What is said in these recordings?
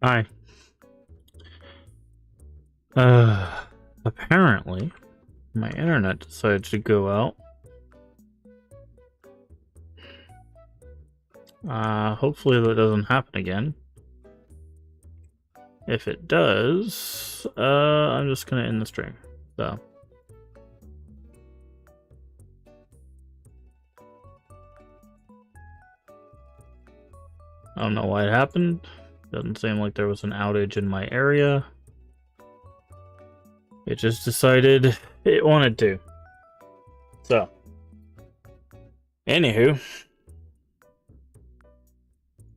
Hi. Apparently, my internet decided to go out. Hopefully that doesn't happen again. If it does, I'm just gonna end the stream. So. I don't know why it happened. Doesn't seem like there was an outage in my area. It just decided it wanted to. So. Anywho.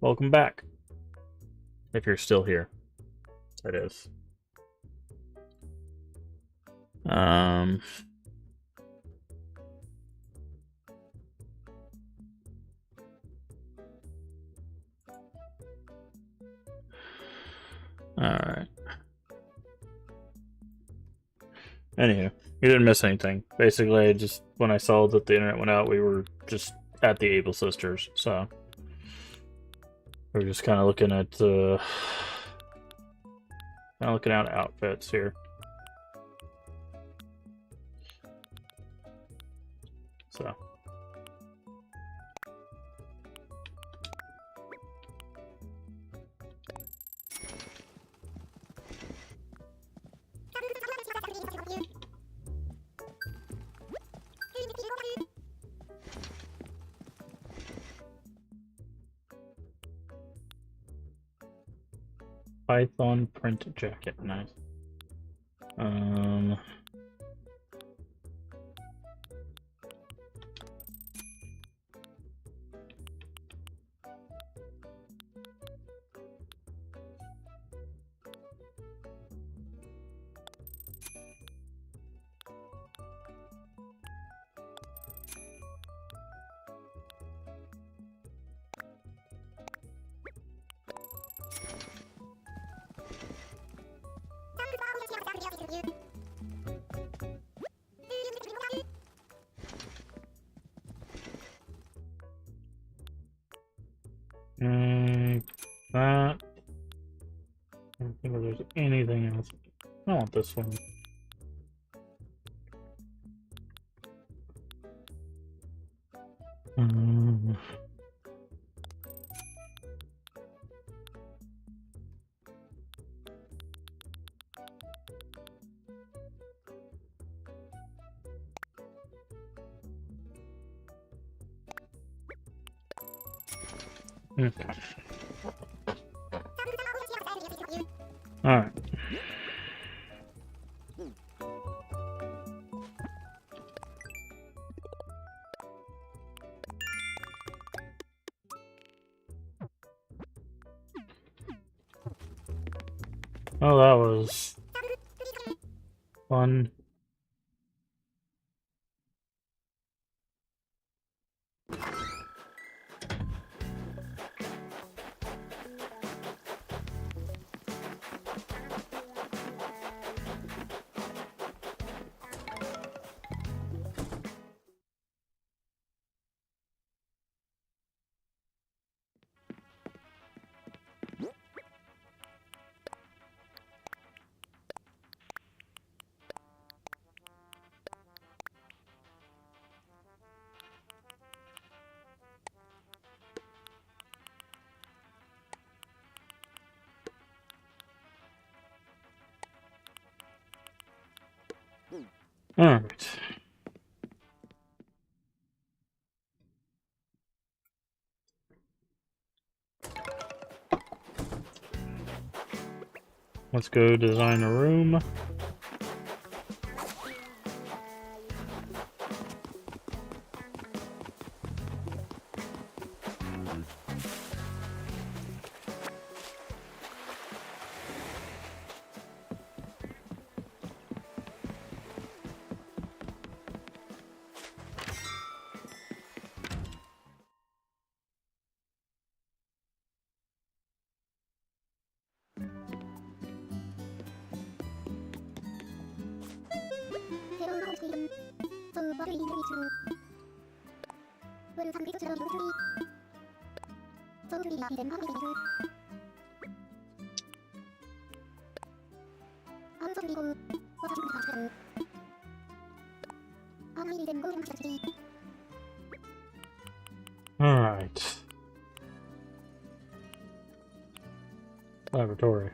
Welcome back. If you're still here. That is. Alright. Anywho, you didn't miss anything. Basically, when I saw that the internet went out, we were just at the Able Sisters, so we're just kind of looking at outfits here. So. Python print jacket, nice. That. I don't think there's anything else. I want this one. Okay. Alright. Oh, that was fun. Alright. Let's go design a room. Alright. Laboratory.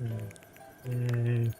Okay.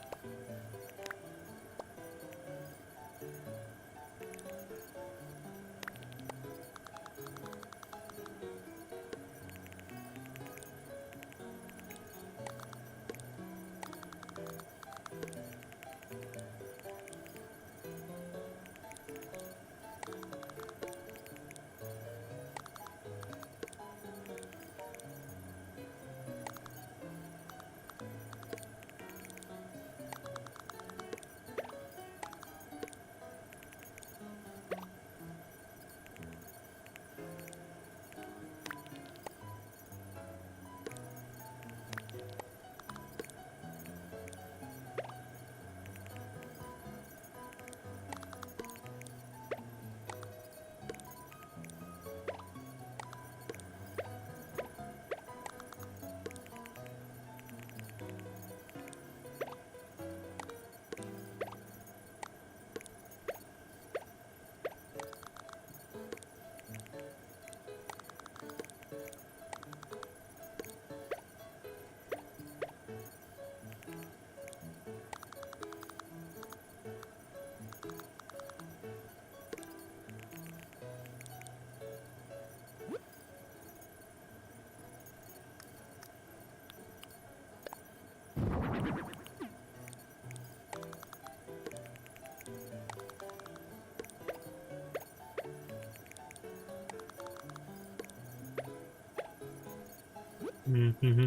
Mm-hmm.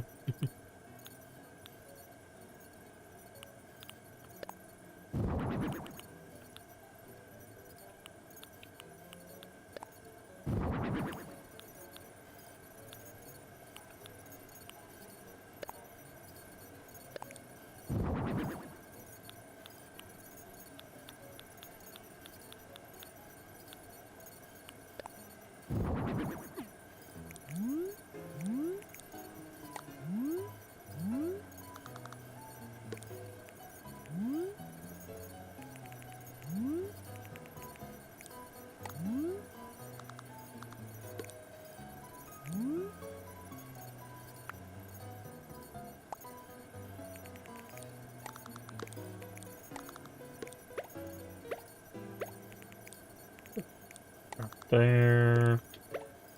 there.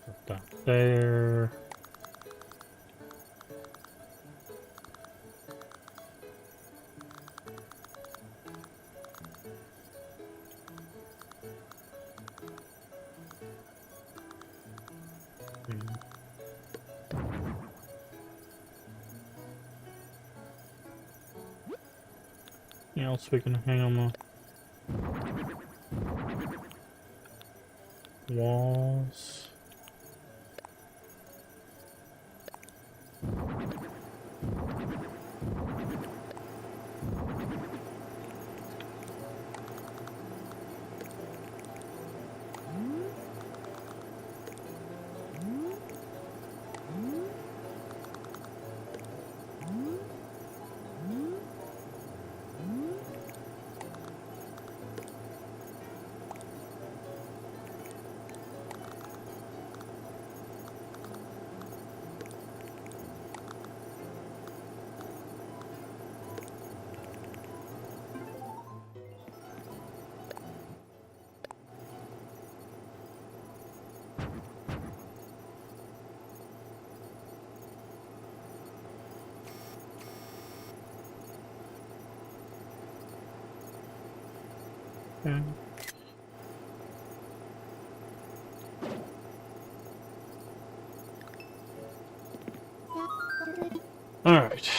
Put that there. Anything else we can hang on the walls? Okay. All right.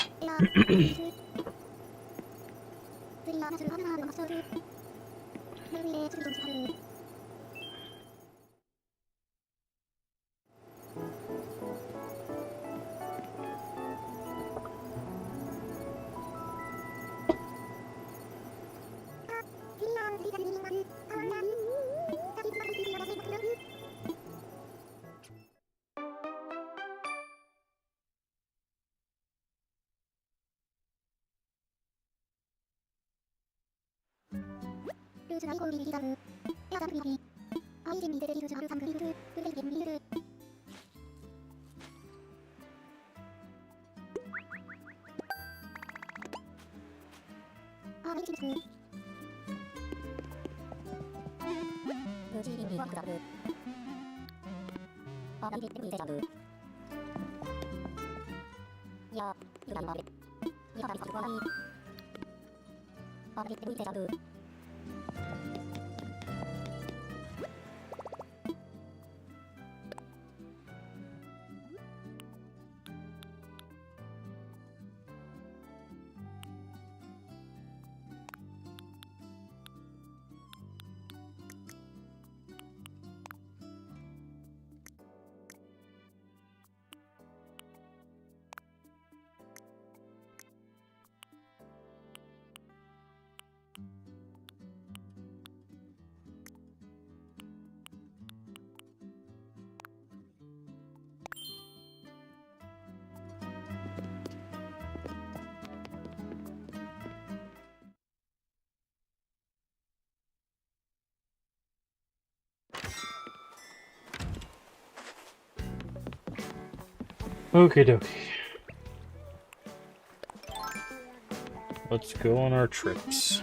Okie dokie. Let's go on our trips.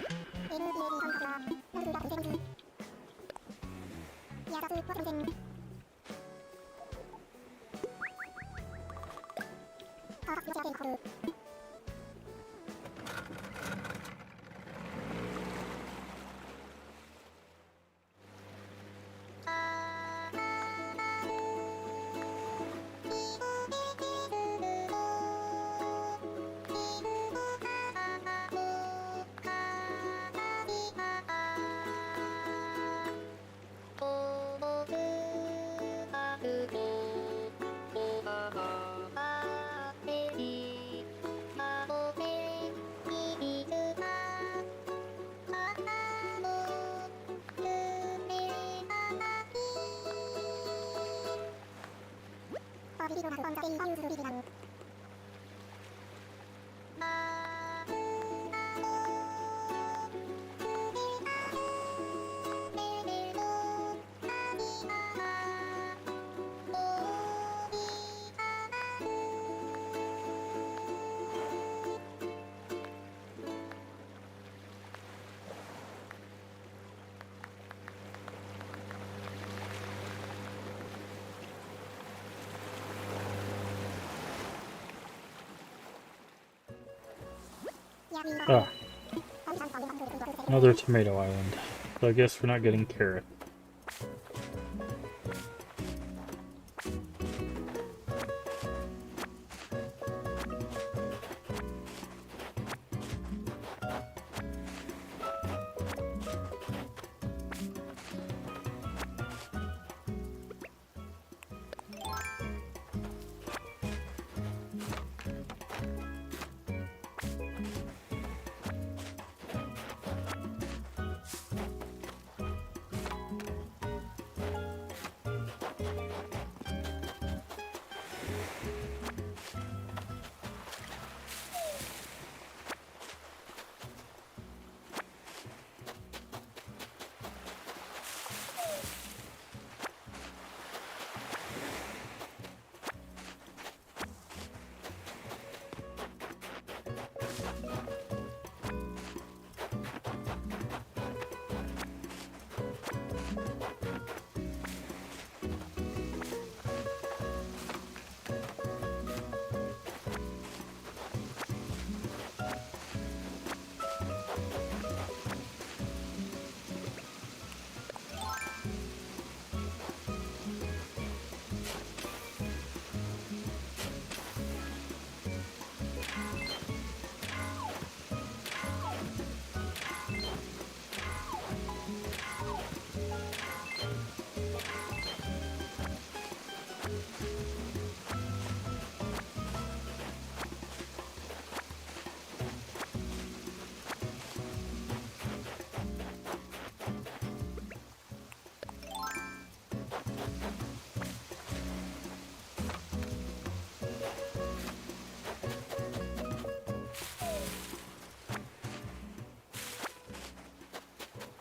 Ah, another tomato island. So I guess we're not getting carrot.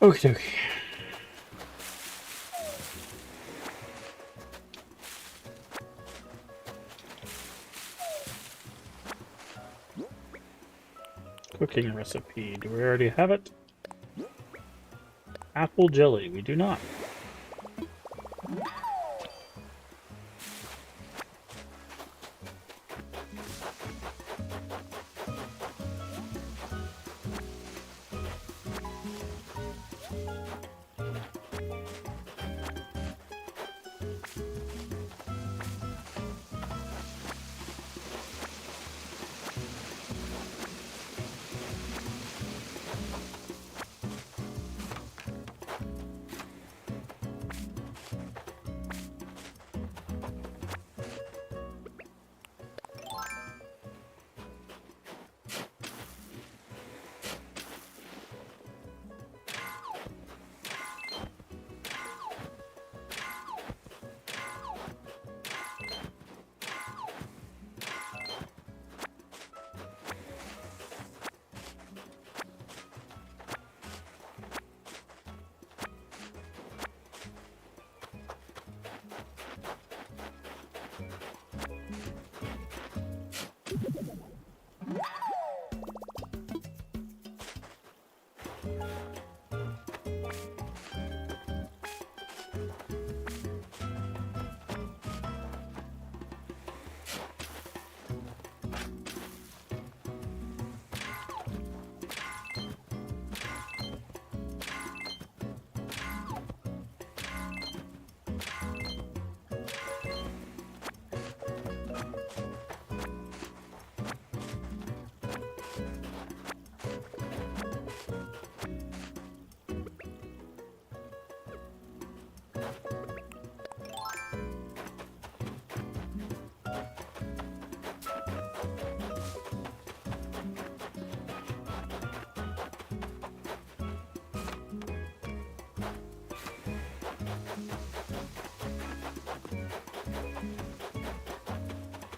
Okie dokie. Cooking recipe. Do we already have it? Apple jelly. We do not.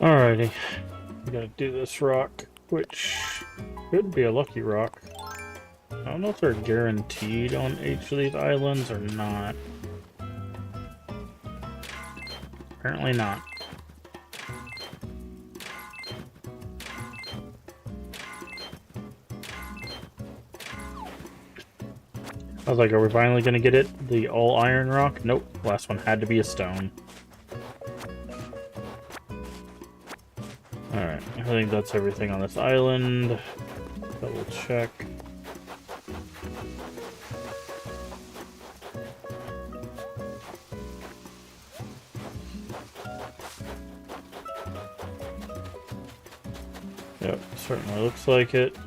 Alrighty. We gotta do this rock, which could be a lucky rock. I don't know if they're guaranteed on each of these islands or not. Apparently not. I was like, are we finally gonna get it? The all iron rock? Nope. Last one had to be a stone. Alright, I think that's everything on this island. Double check. Yep, certainly looks like it.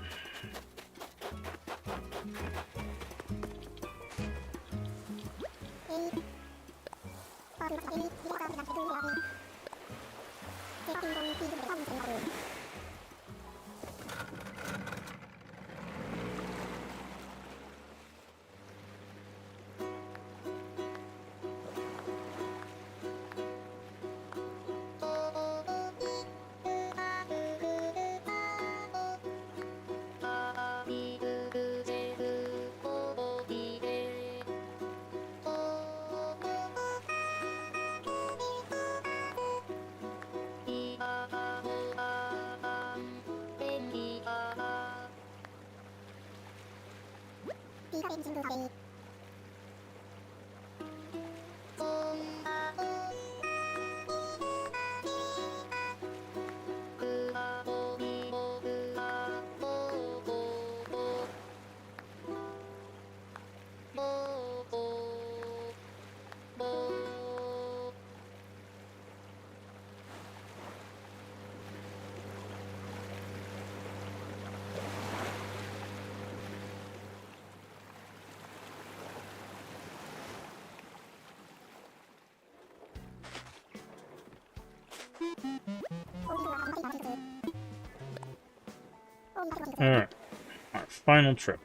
Alright, our final trip.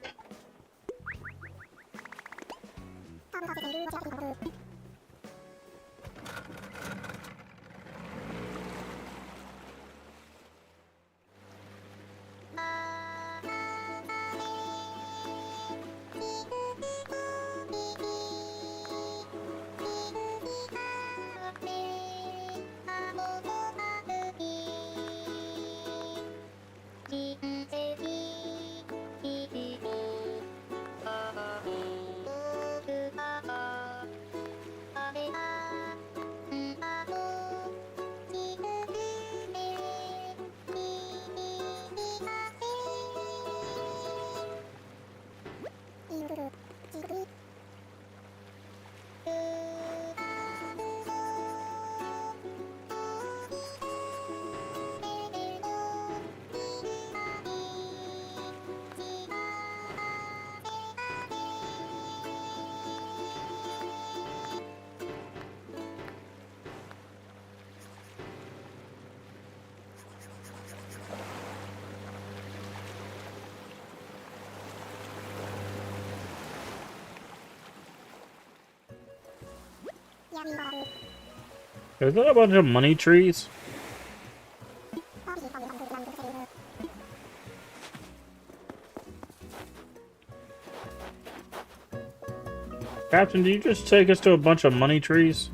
Is that a bunch of money trees? Captain, did you just take us to a bunch of money trees?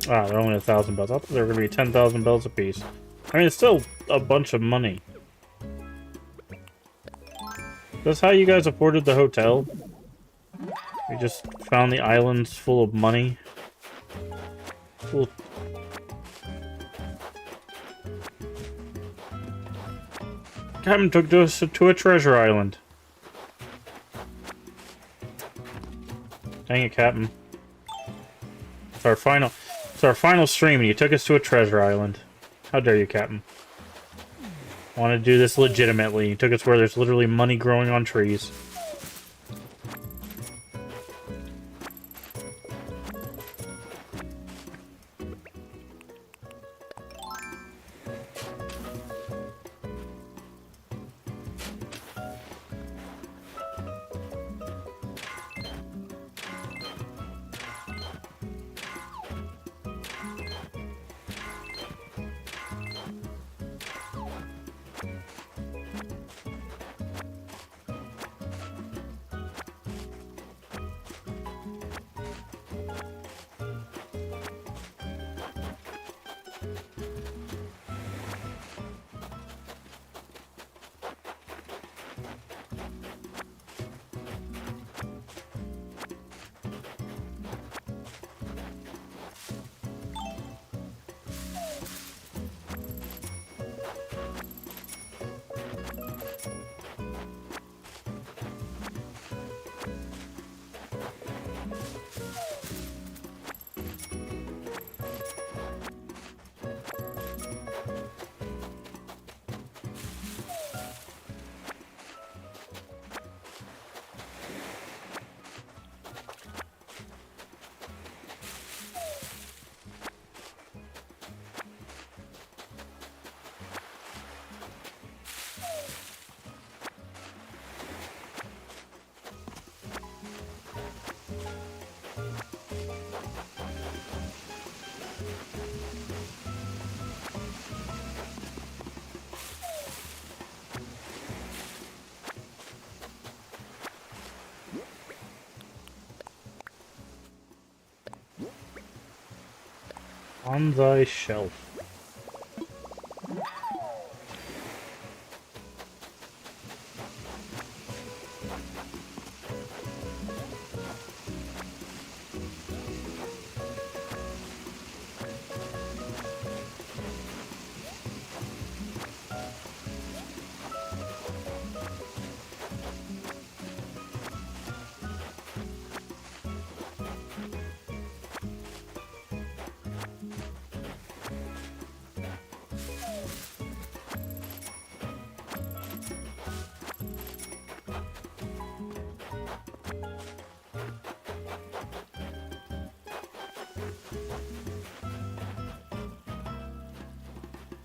Ah, they're only 1,000 bells. I thought they were going to be 10,000 bells apiece. I mean, it's still a bunch of money. That's how you guys afforded the hotel? We just found the islands full of money. Full... Captain took us to a treasure island. Dang it, Captain. It's our final stream, and you took us to a treasure island. How dare you, Captain? I want to do this legitimately. You took us where there's literally money growing on trees. Bonsai shelf.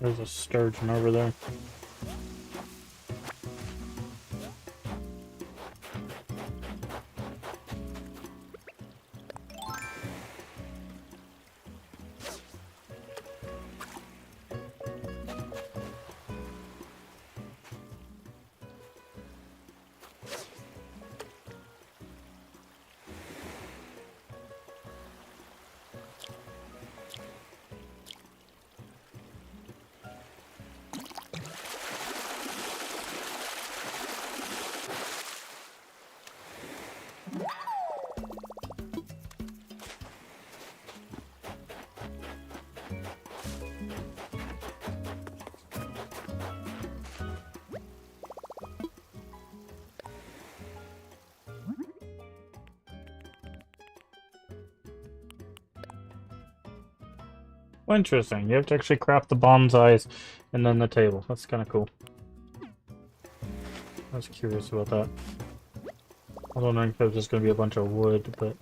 There's a sturgeon over there. Well, interesting. You have to actually craft the bonsais and then the table. That's kind of cool. I was curious about that. I was wondering if it was just going to be a bunch of wood, but...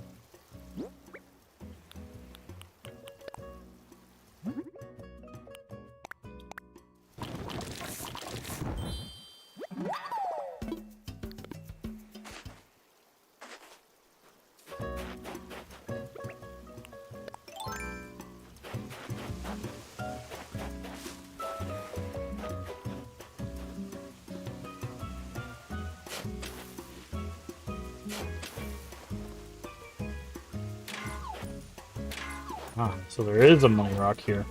Ah, so there is a money rock here.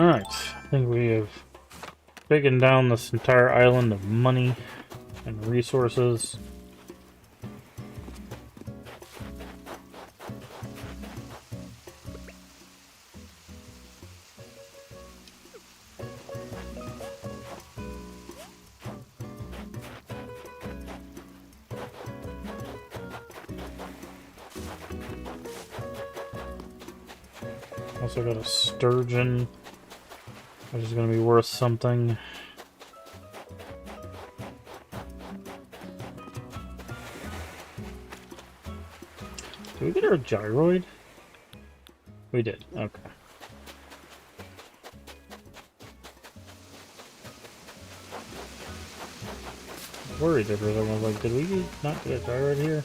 Alright, I think we have taken down this entire island of money and resources. Also got a sturgeon, which is going to be worth something. Did we get our gyroid? We did, okay. Worried there for a second. I was like, did we not get a gyroid here?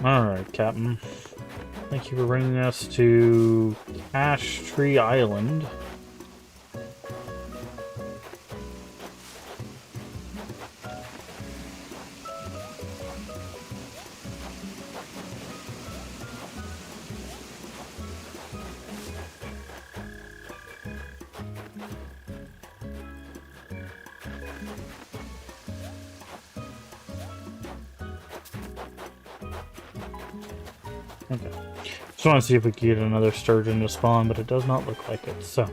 Alright, Captain. Thank you for bringing us to Ash Tree Island. Okay. Just want to see if we can get another sturgeon to spawn, but it does not look like it, so.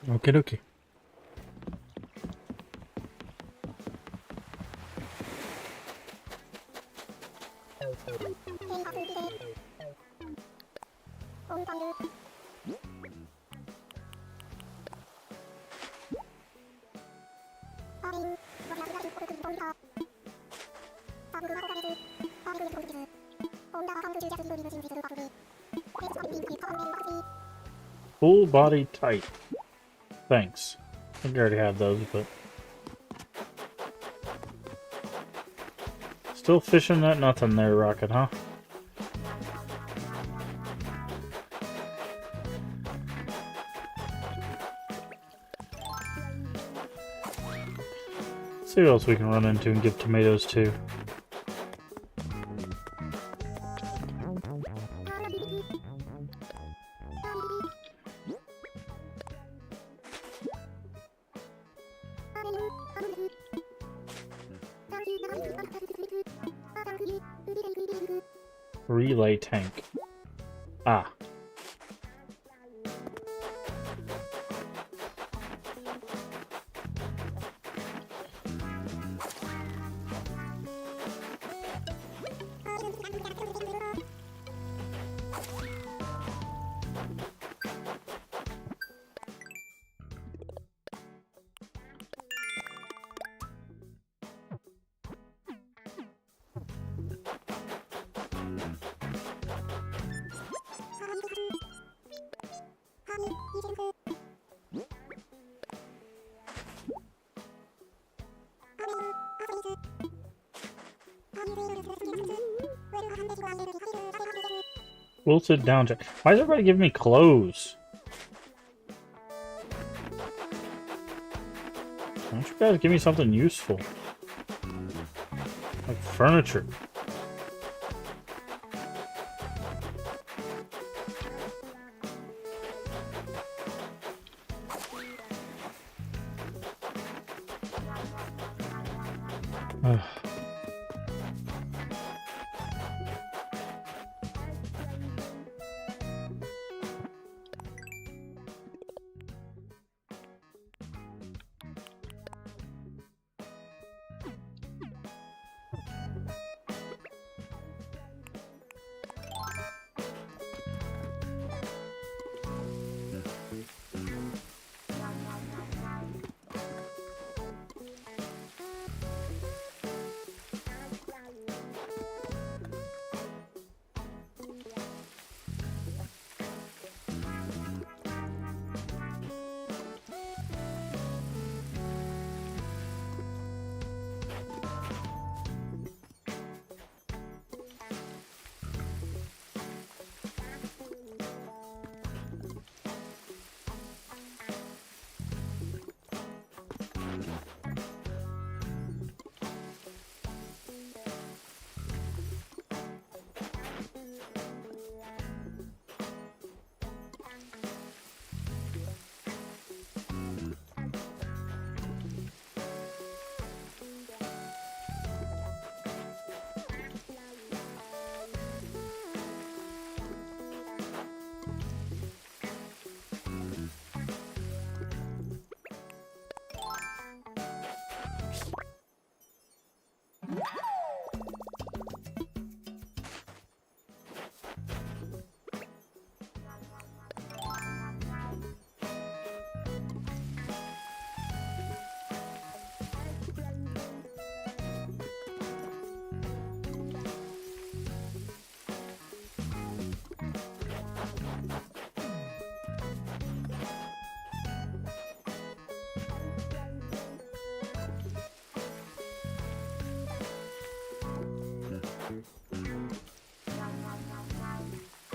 Okie dokie. Full body tight. Thanks. I think I already have those, but... Still fishing that nothing there, Rocket, huh? Let's see what else we can run into and give tomatoes to. Relay tank. Ah. Wilted down jack. Why is everybody giving me clothes? Why don't you guys give me something useful? Like furniture.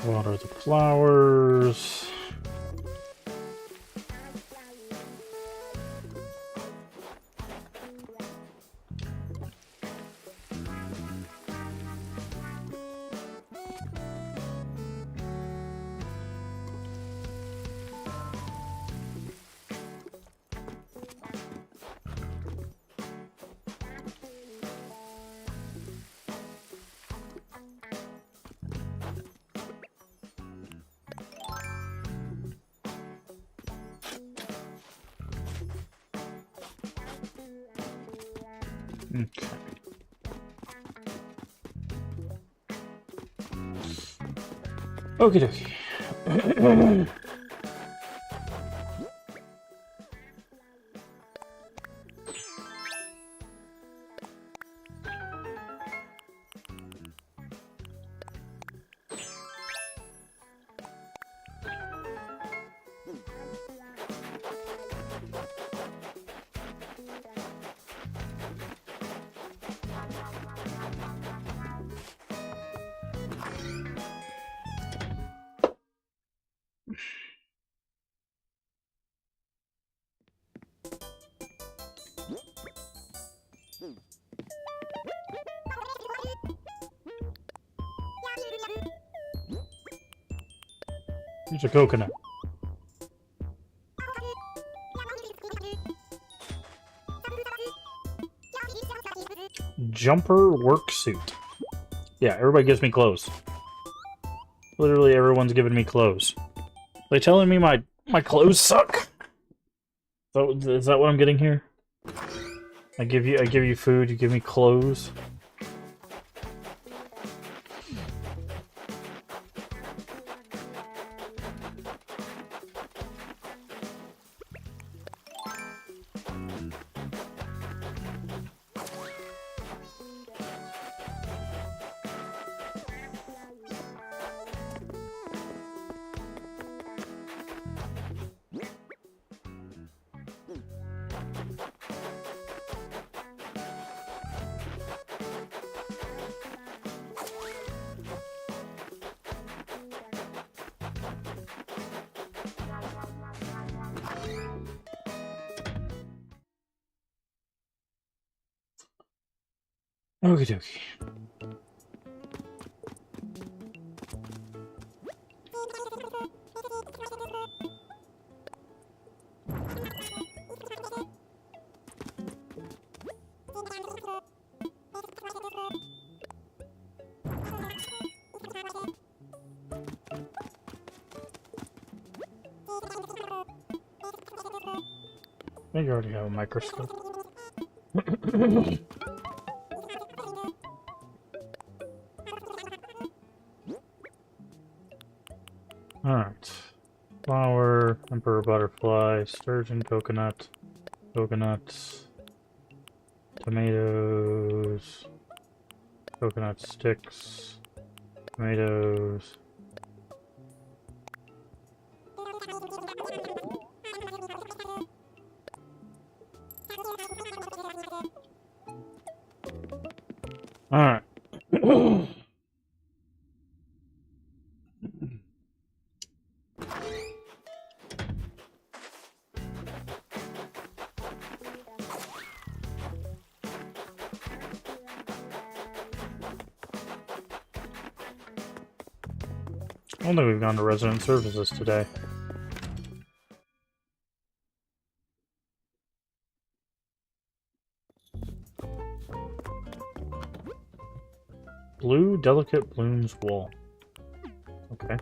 Water the flowers. Okay. Okie dokie. There's a coconut. Jumper work suit. Yeah, everybody gives me clothes. Literally everyone's giving me clothes. They telling me my clothes suck? So is that what I'm getting here? I give you food, you give me clothes. Okie dokie. I think you already have a microscope. Alright. Flower, emperor butterfly, sturgeon, coconut, coconuts, tomatoes, coconut sticks, tomatoes. Alright. I don't think we've gone to resident services today. Blue Delicate Blooms Wall. Okay.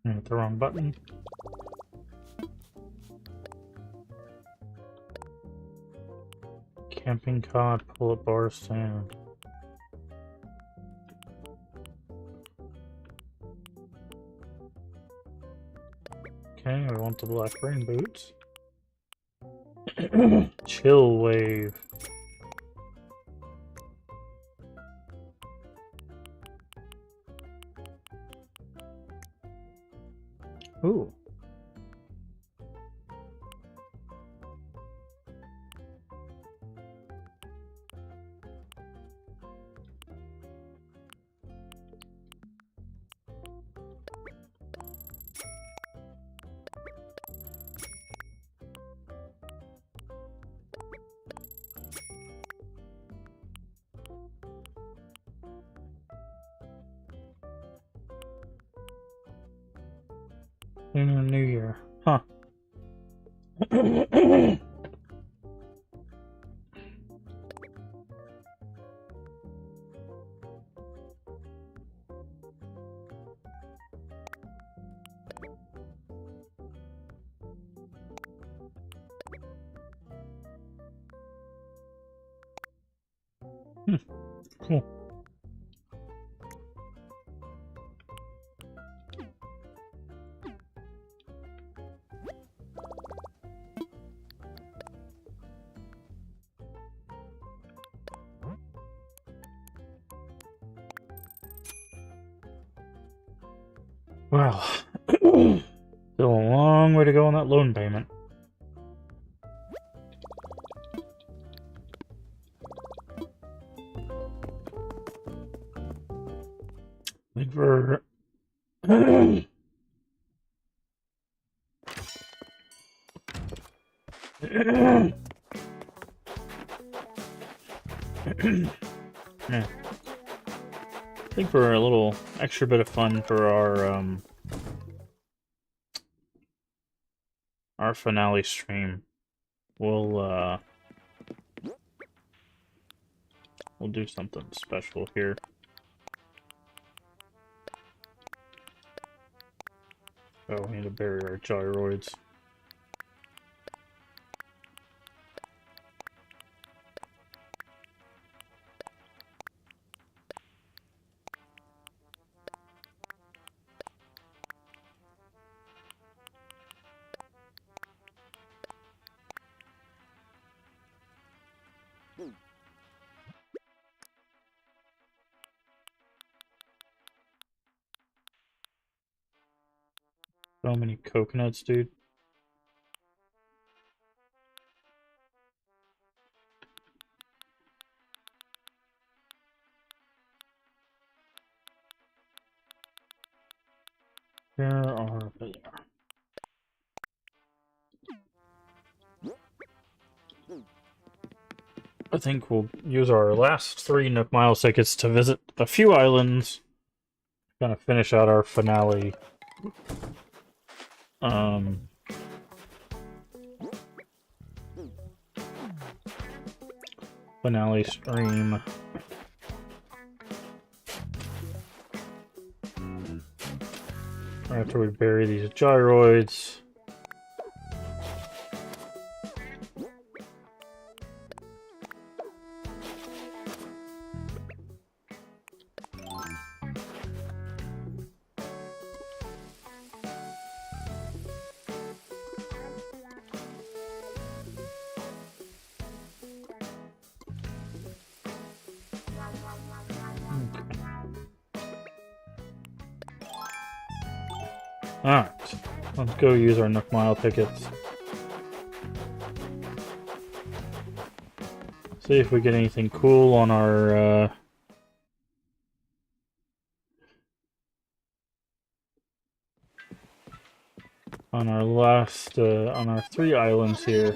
I hit the wrong button. Camping cod, pull-up bar stand. Okay, I want the black rain boots. Chill wave. Ooh. Lunar New Year. Huh. Cool. Wow. Still a long way to go on that loan payment. Like for yeah. I think for a little extra bit of fun for our finale stream, we'll do something special here. Oh, we need to bury our gyroids. So many coconuts, dude. There are there. I think we'll use our last 3 Nook Miles tickets to visit a few islands. Kind of finish out our finale. Finale stream. After we bury these gyroids. Alright, let's go use our Nook Mile tickets. See if we get anything cool on our last on our 3 islands here.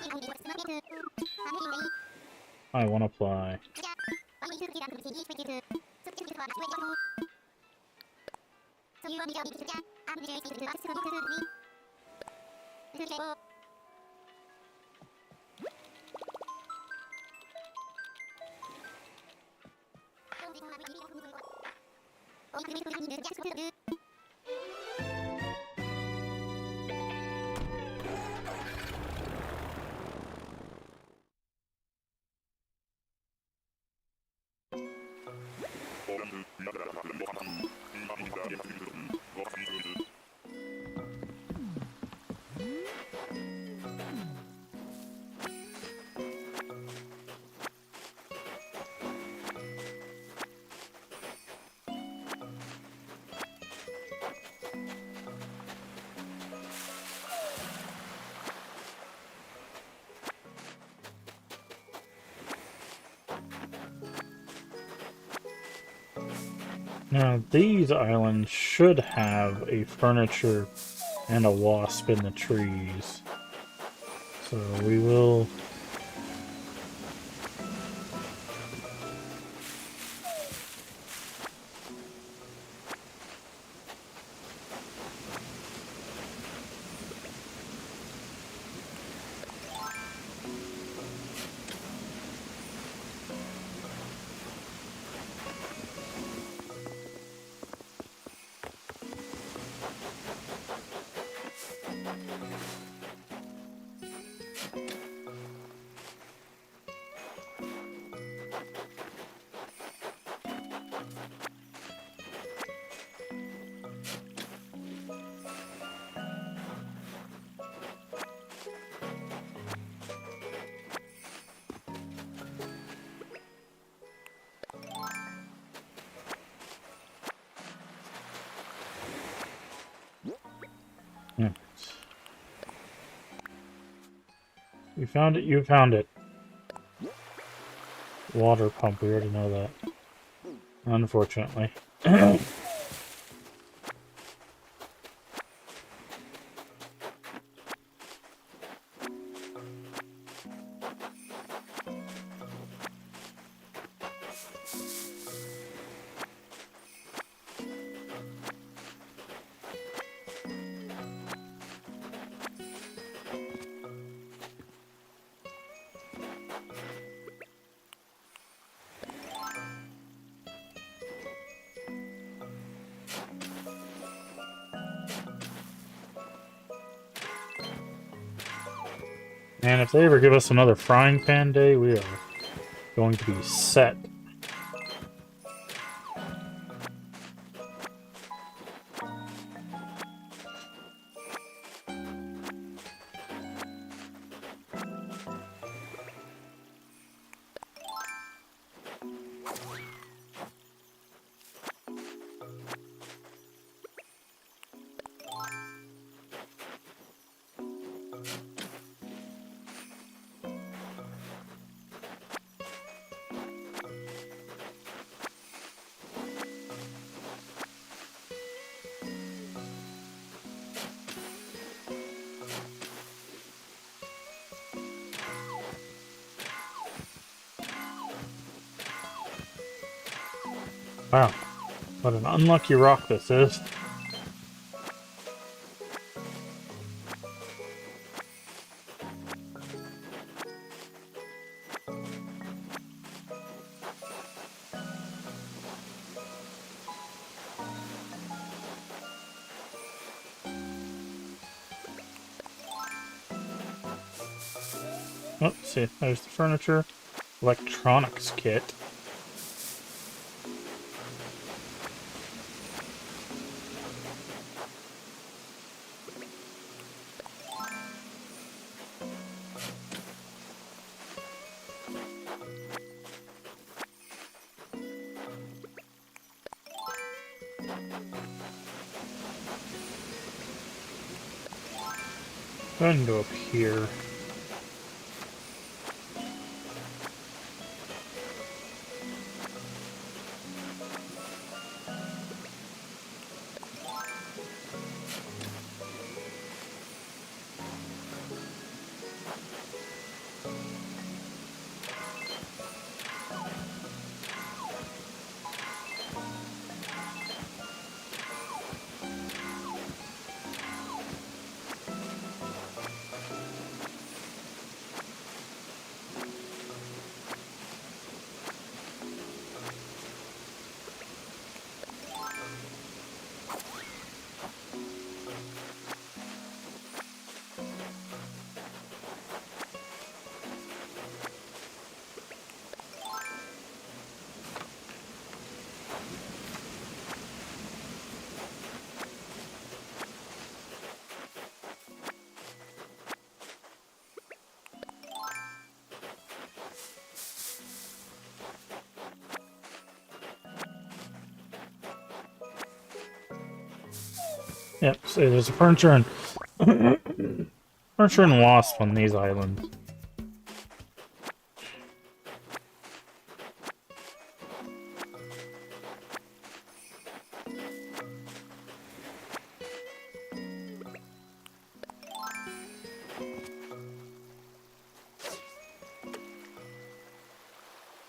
I want to fly. Now, these islands should have a furniture and a wasp in the trees. So we will... You found it, you found it. Water pump, we already know that. Unfortunately. And if they ever give us another frying pan day, we are going to be set. Wow, what an unlucky rock this is. Oh, see, there's the furniture. Electronics kit. Go ahead and go up here. Yep, so there's a furniture and furniture and wasp on these islands.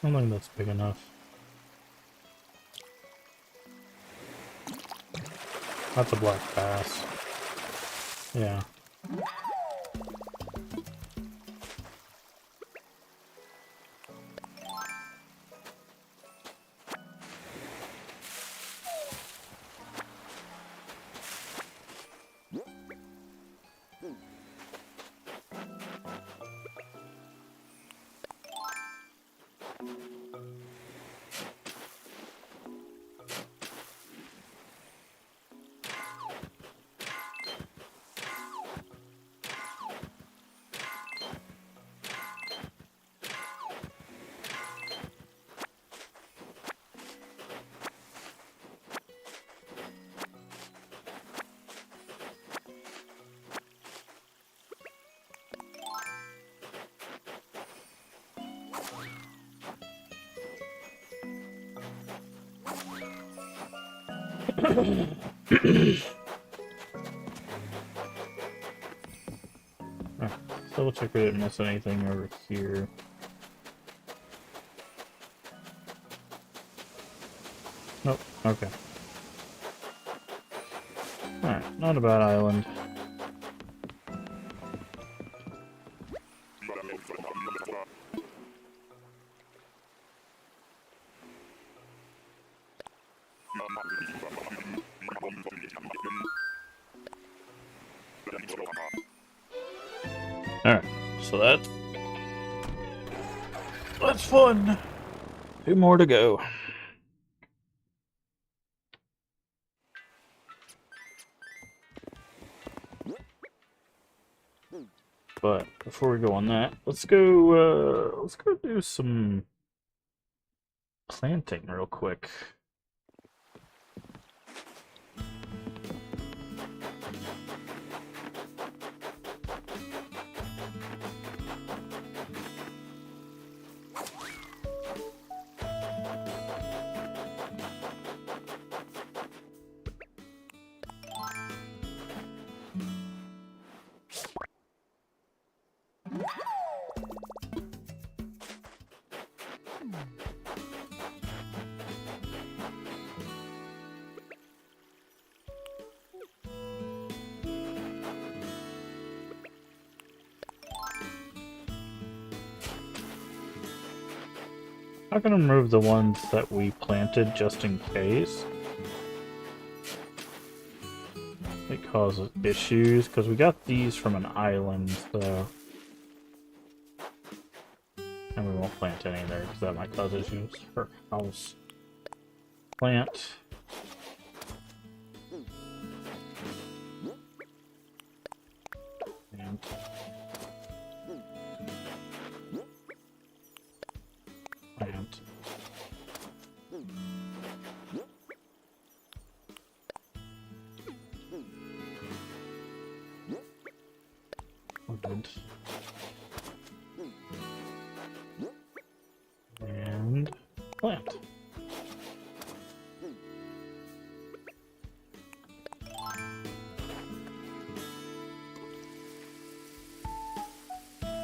I don't think that's big enough. That's a black bass. Yeah. Double check we didn't miss anything over here. Nope, okay. Alright, not a bad island. Alright, so that's fun. 2 more to go. But before we go on that, let's go do some planting real quick. I'm gonna remove the ones that we planted just in case. It causes issues, because we got these from an island, so... And we won't plant any there, because that might cause issues for house. Plant. And... plant. And plant.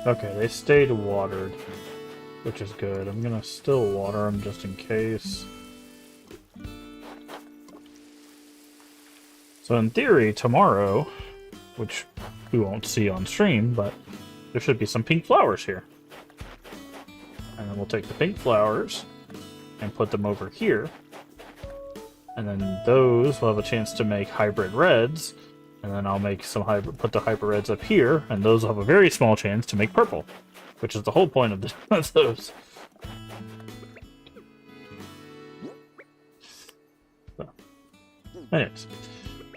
Okay, they stayed watered, which is good. I'm gonna still water them just in case. So in theory, tomorrow, which we won't see on stream, but there should be some pink flowers here. And then we'll take the pink flowers and put them over here. And then those will have a chance to make hybrid reds. And then I'll make some put the hybrid reds up here, and those will have a very small chance to make purple, which is the whole point of those. So. Anyways,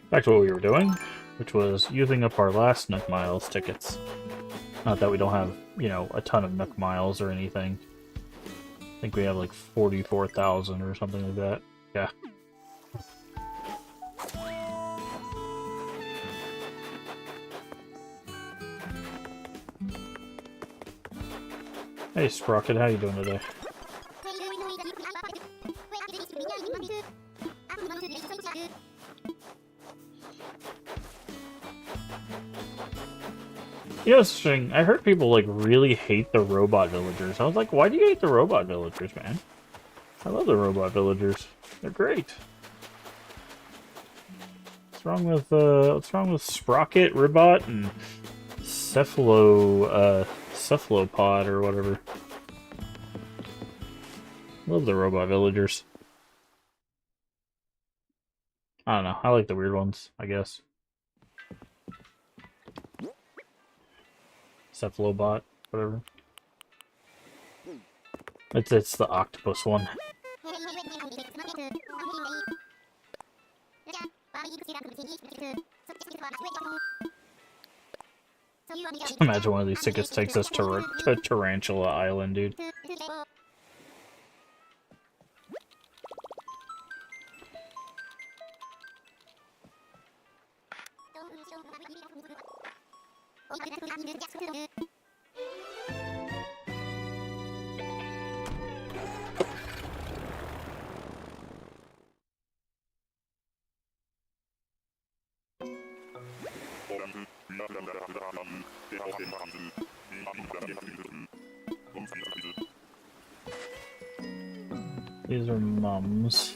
back to what we were doing, which was using up our last Nook Miles tickets. Not that we don't have, you know, a ton of Nook Miles or anything. I think we have like 44,000 or something like that. Yeah. Hey Sprocket, how you doing today? You know, it's interesting. I heard people like really hate the robot villagers. I was like, why do you hate the robot villagers, man? I love the robot villagers. They're great. What's wrong with Sprocket, Ribot, and Cephalopod or whatever? Love the robot villagers. I don't know. I like the weird ones, I guess. Cephalobot, whatever. It's the octopus one. Just imagine one of these tickets takes us to Tarantula Island, dude. These are mums.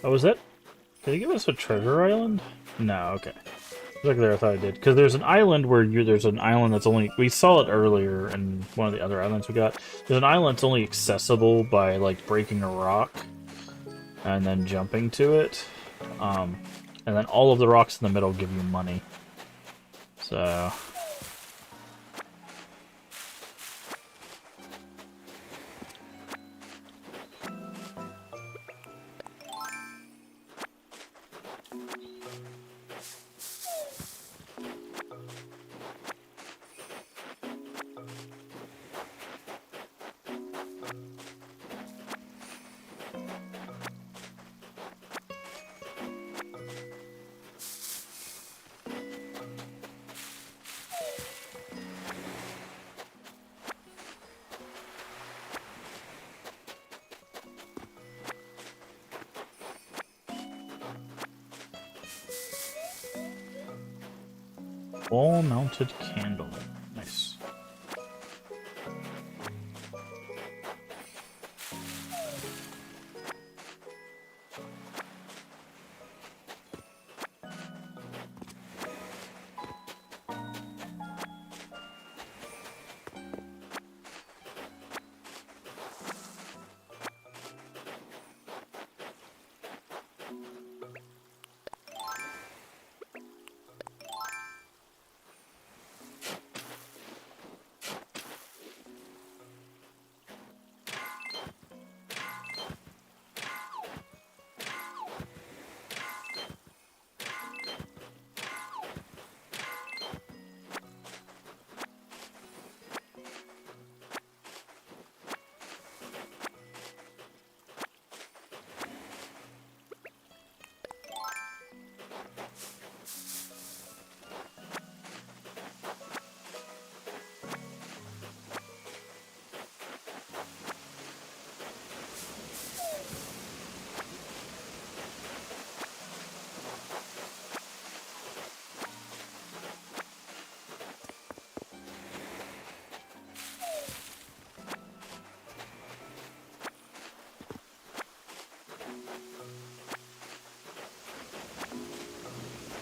Oh, was that? Did he give us a treasure island? No, okay. Look there, I thought I did. Because there's an island where there's an island that's only... We saw it earlier in one of the other islands we got. There's an island that's only accessible by, like, breaking a rock and then jumping to it. And then all of the rocks in the middle give you money. So... Wall-mounted candle. Nice.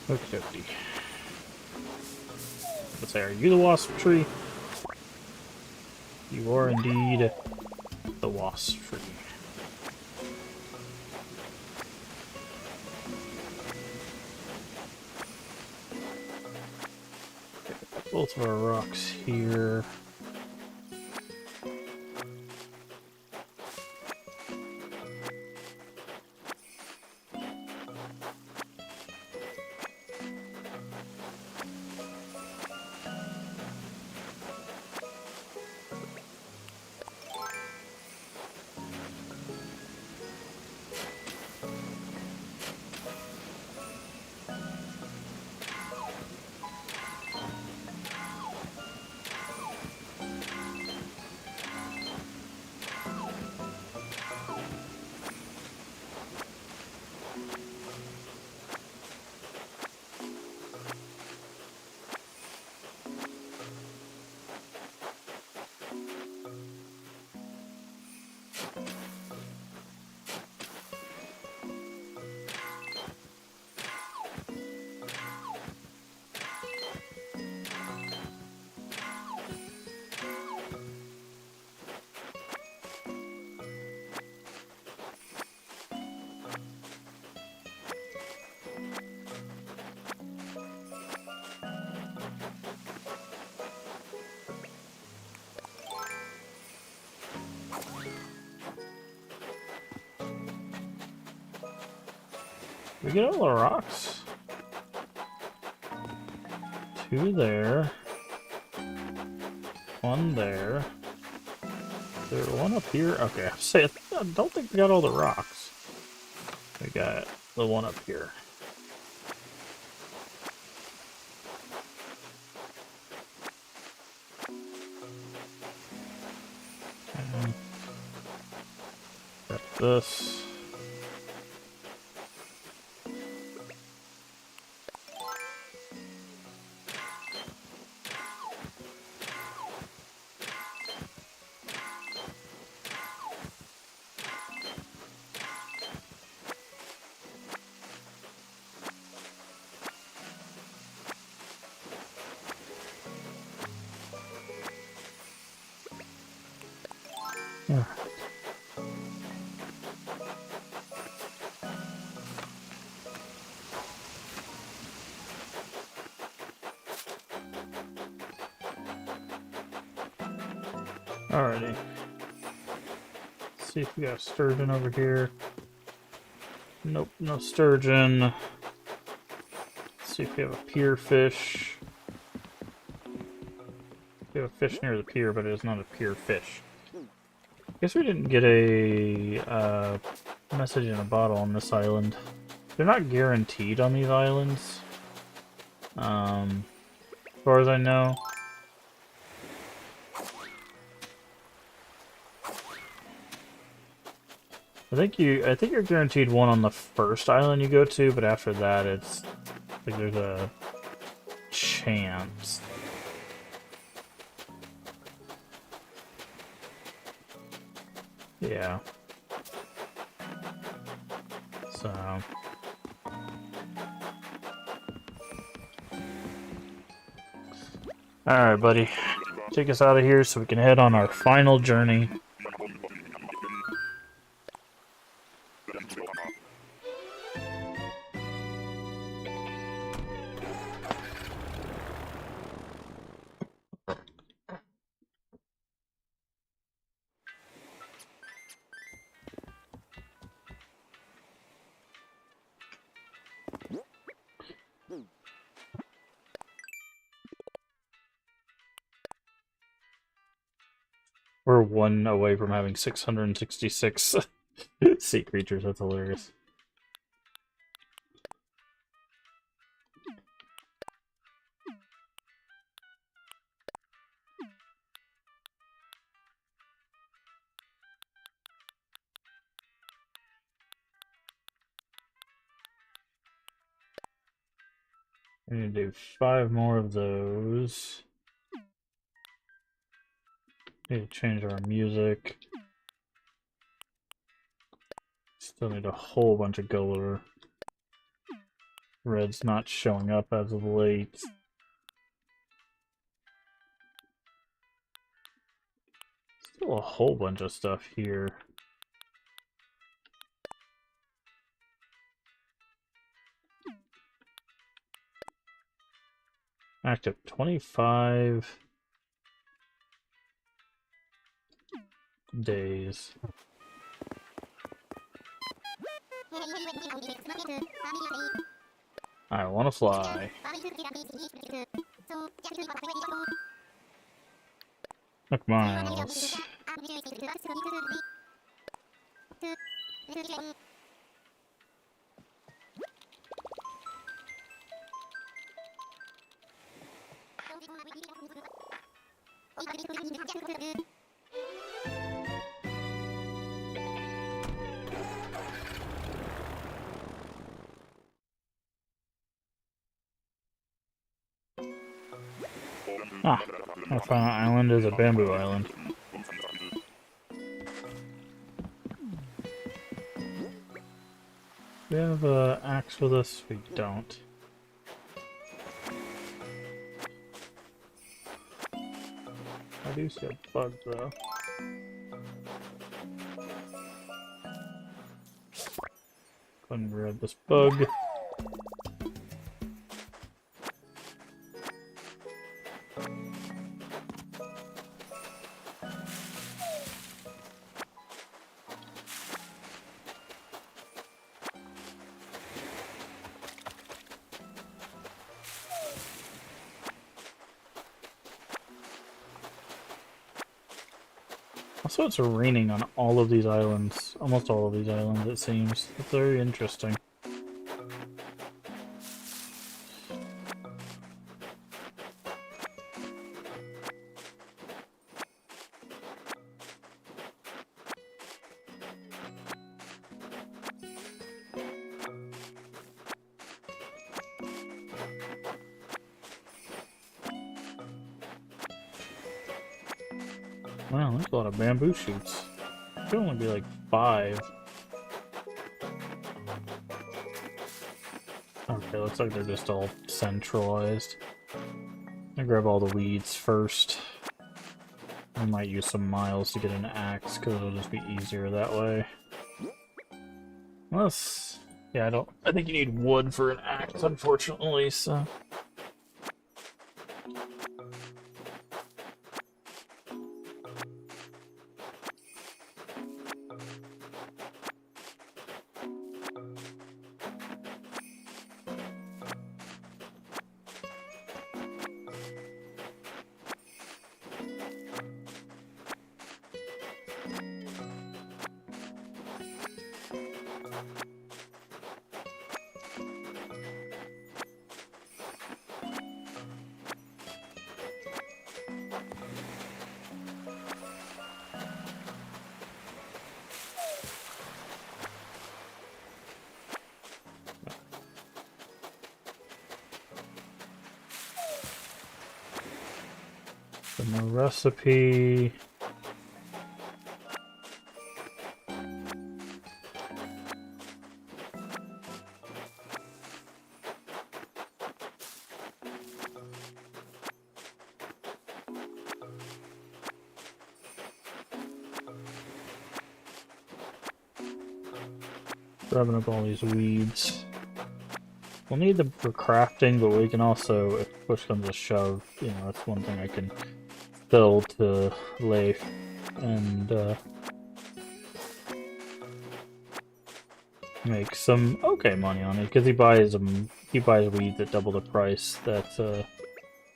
Okie dokie. Let's say, are you the wasp tree? You are indeed the wasp tree. Both of our rocks here. We get all the rocks. 2 there. 1 there. Is there 1 up here? Okay, I don't think we got all the rocks. We got the 1 up here. Got this. Yeah. Alrighty. Let's see if we got sturgeon over here. Nope, no sturgeon. Let's see if we have a pier fish. We have a fish near the pier, but it is not a pier fish. Guess we didn't get a message in a bottle on this island. They're not guaranteed on these islands. As far as I know. I think you're guaranteed one on the first island you go to, but after that it's like there's a chance. Yeah. So alright, buddy. Take us out of here so we can head on our final journey. We're 1 away from having 666 sea creatures. That's hilarious. We need to do 5 more of those. Need to change our music. Still need a whole bunch of Gulliver. Red's not showing up as of late. Still a whole bunch of stuff here. Active 25 days. I want to fly. Look, Miles. Ah, our final island is a bamboo island. We have an axe with us? We don't. I do see a bug, though. Go ahead and grab this bug. Also, it's raining on all of these islands. Almost all of these islands, it seems. It's very interesting. Wow, there's a lot of bamboo shoots. It could only be like 5. Okay, looks like they're just all centralized. I grab all the weeds first. I might use some miles to get an axe, because it'll just be easier that way. Unless... yeah, I think you need wood for an axe, unfortunately, so... no recipe. Grabbing up all these weeds. We'll need them for crafting, but we can also, if push comes to shove, you know, that's one thing I can sell to Leif and make some okay money on it, because he buys weeds at double the price that the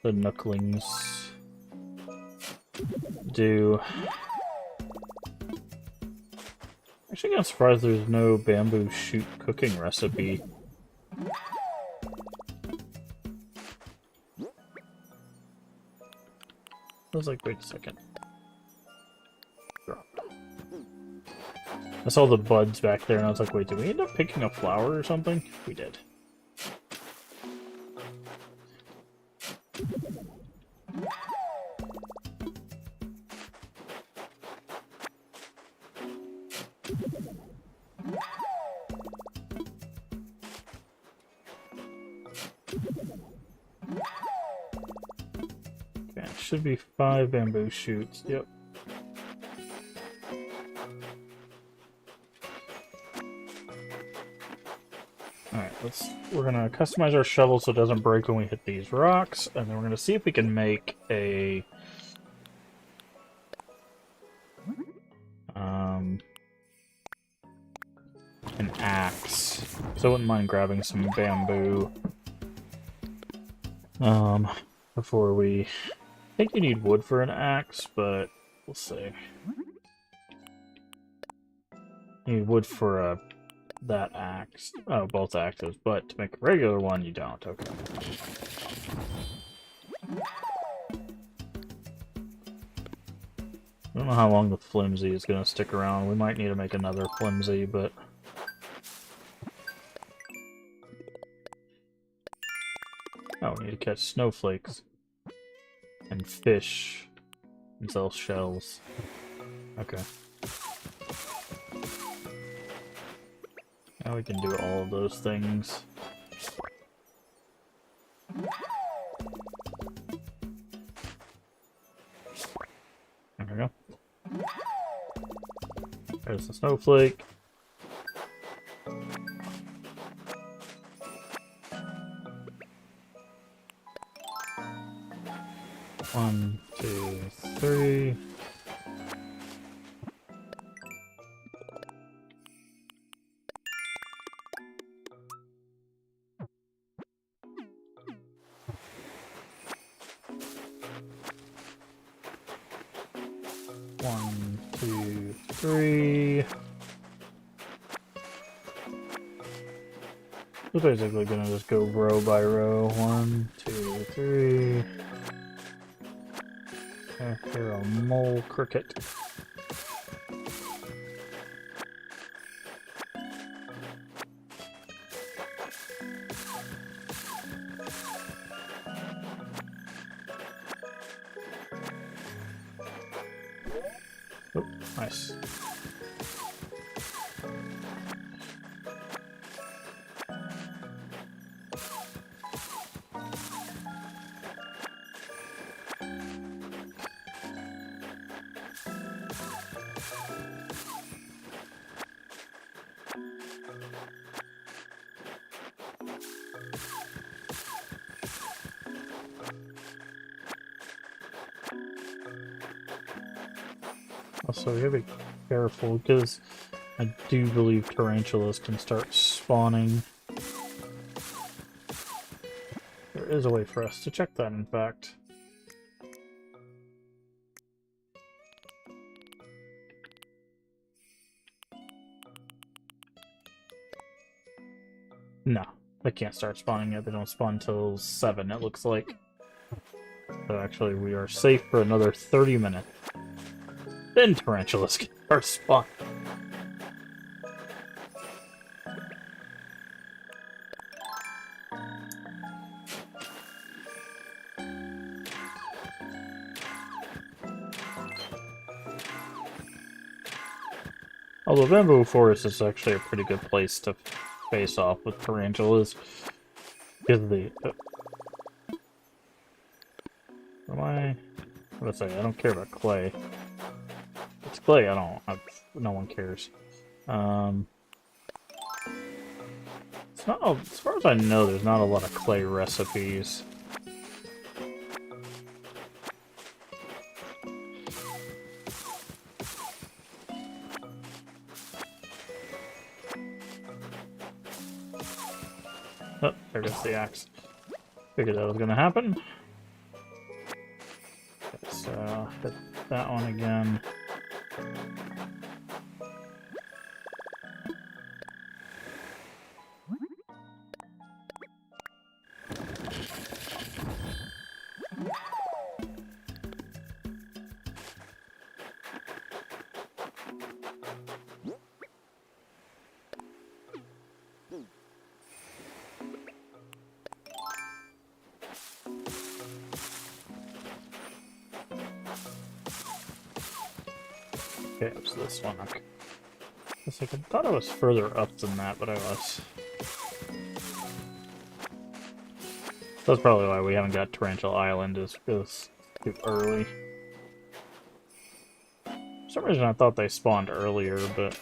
Nooklings do. Actually, I'm surprised there's no bamboo shoot cooking recipe. I was like, wait a second. Drop. I saw the buds back there, and I was like, wait, did we end up picking a flower or something? We did. Okay, it should be 5 bamboo shoots. Yep. Alright, we're gonna customize our shovel so it doesn't break when we hit these rocks, and then we're gonna see if we can make an axe. So I wouldn't mind grabbing some bamboo before we... I think you need wood for an axe, but we'll see. You need wood for that axe. Oh, both axes, but to make a regular one, you don't. Okay. I don't know how long the flimsy is going to stick around. We might need to make another flimsy, but... oh, we need to catch snowflakes. And fish. And sell shells. Okay. Now we can do all of those things. There we go. There's the snowflake. One, two, three. One, two, three. We're basically gonna just go row by row. One, two, three. After a mole cricket. Oh, nice. Also, we gotta be careful because I do believe tarantulas can start spawning. There is a way for us to check that, in fact. No, they can't start spawning yet. They don't spawn till 7, it looks like. So actually, we are safe for another 30 minutes. Then tarantulas can start spawning. Although Bamboo Forest is actually a pretty good place to face off with tarantulas. Because of the... Am I... Let's say, I don't care about clay. It's clay, no one cares. It's not, as far as I know, there's not a lot of clay recipes. Oh, there goes the axe. Figured that was gonna happen. Let's hit that one again. Okay, up to this one. Okay. I thought I was further up than that, but I was. That's probably why we haven't got Tarantula Island, is because it's too early. For some reason I thought they spawned earlier, but...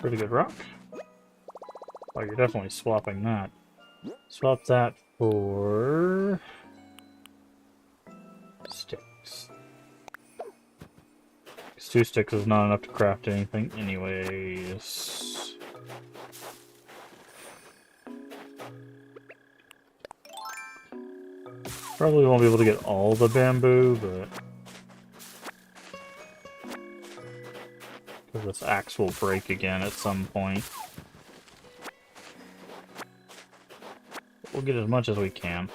Pretty good rock. Oh, you're definitely swapping that. Swap that for... sticks. 'Cause 2 sticks is not enough to craft anything anyways. Probably won't be able to get all the bamboo, but... because this axe will break again at some point. We'll get as much as we can.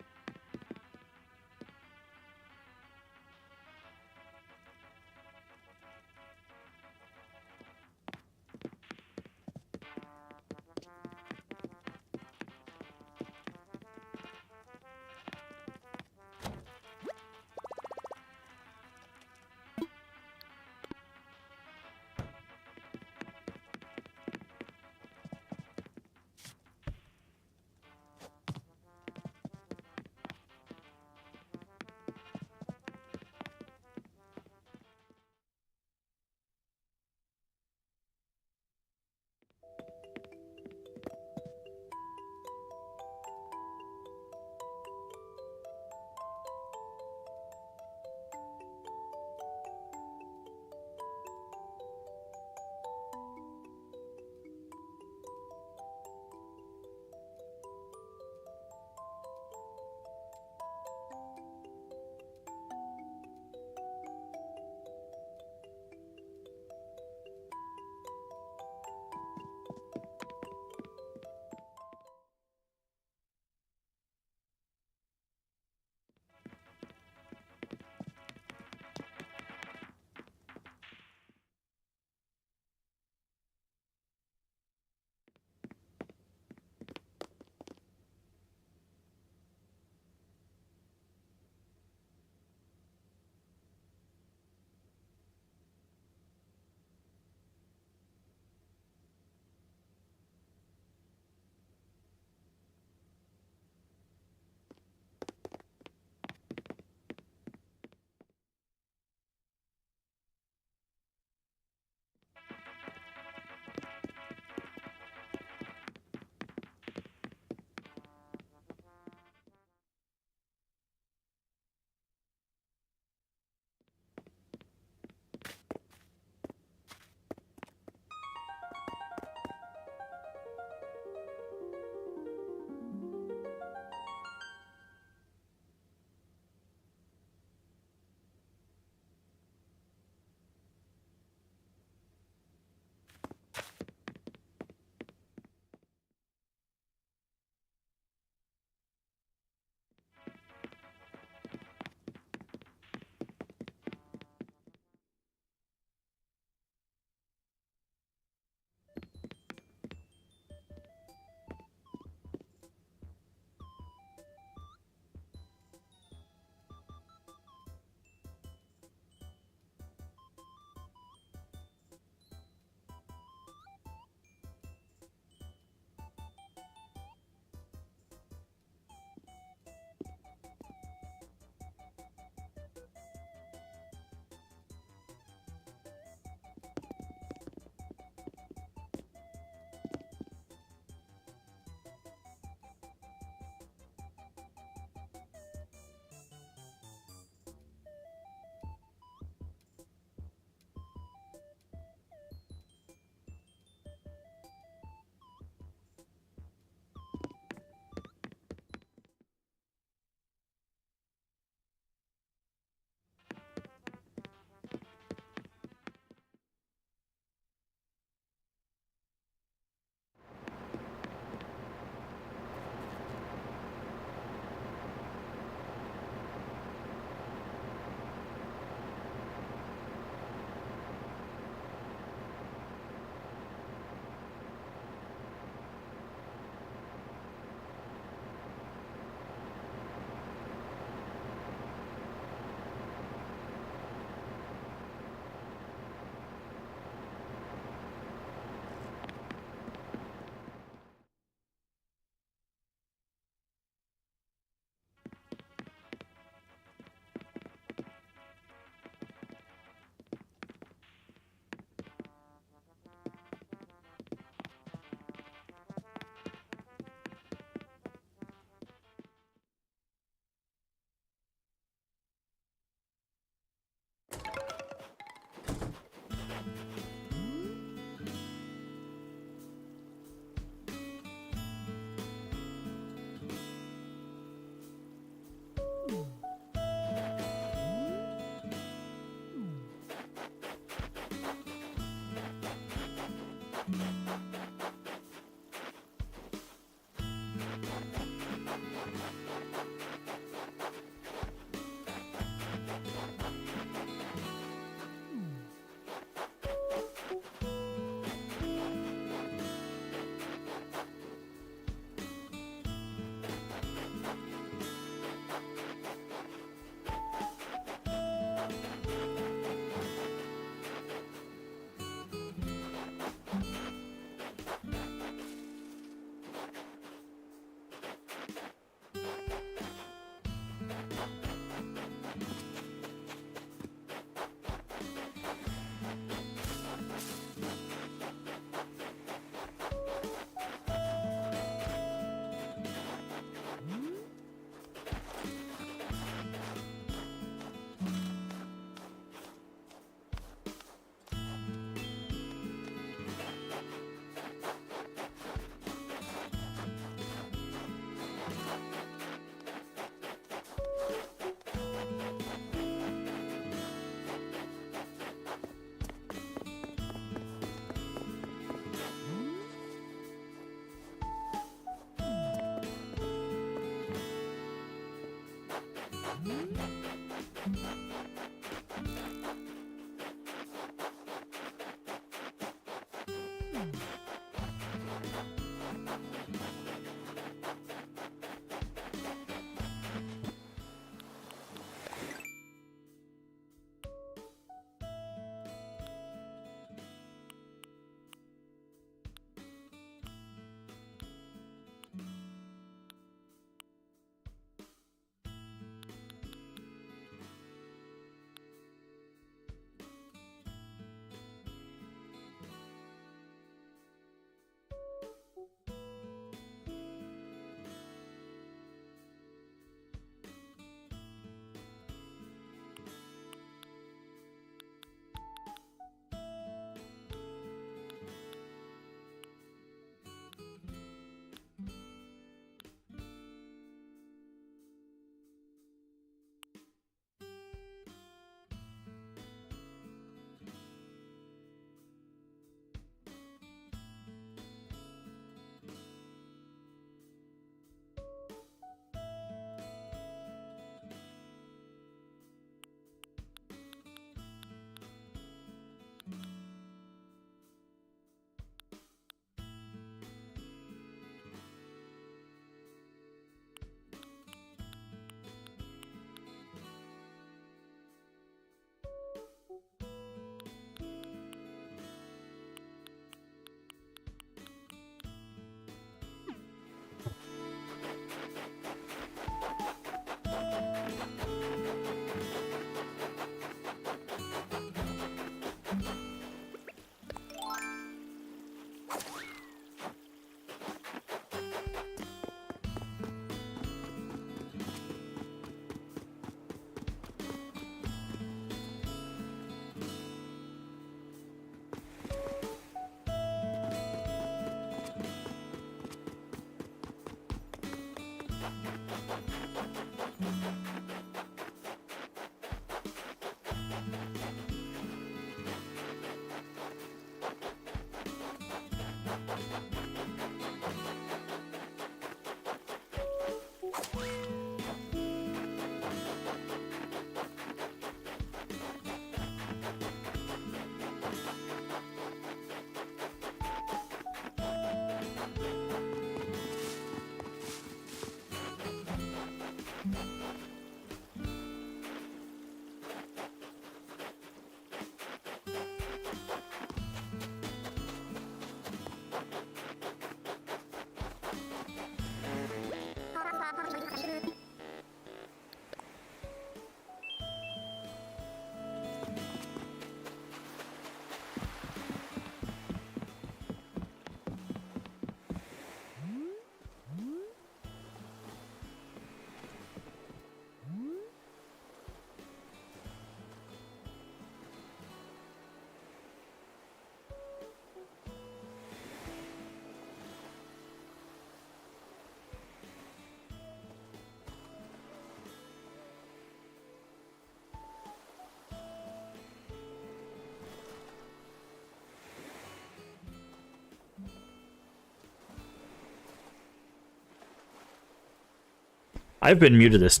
I've been muted this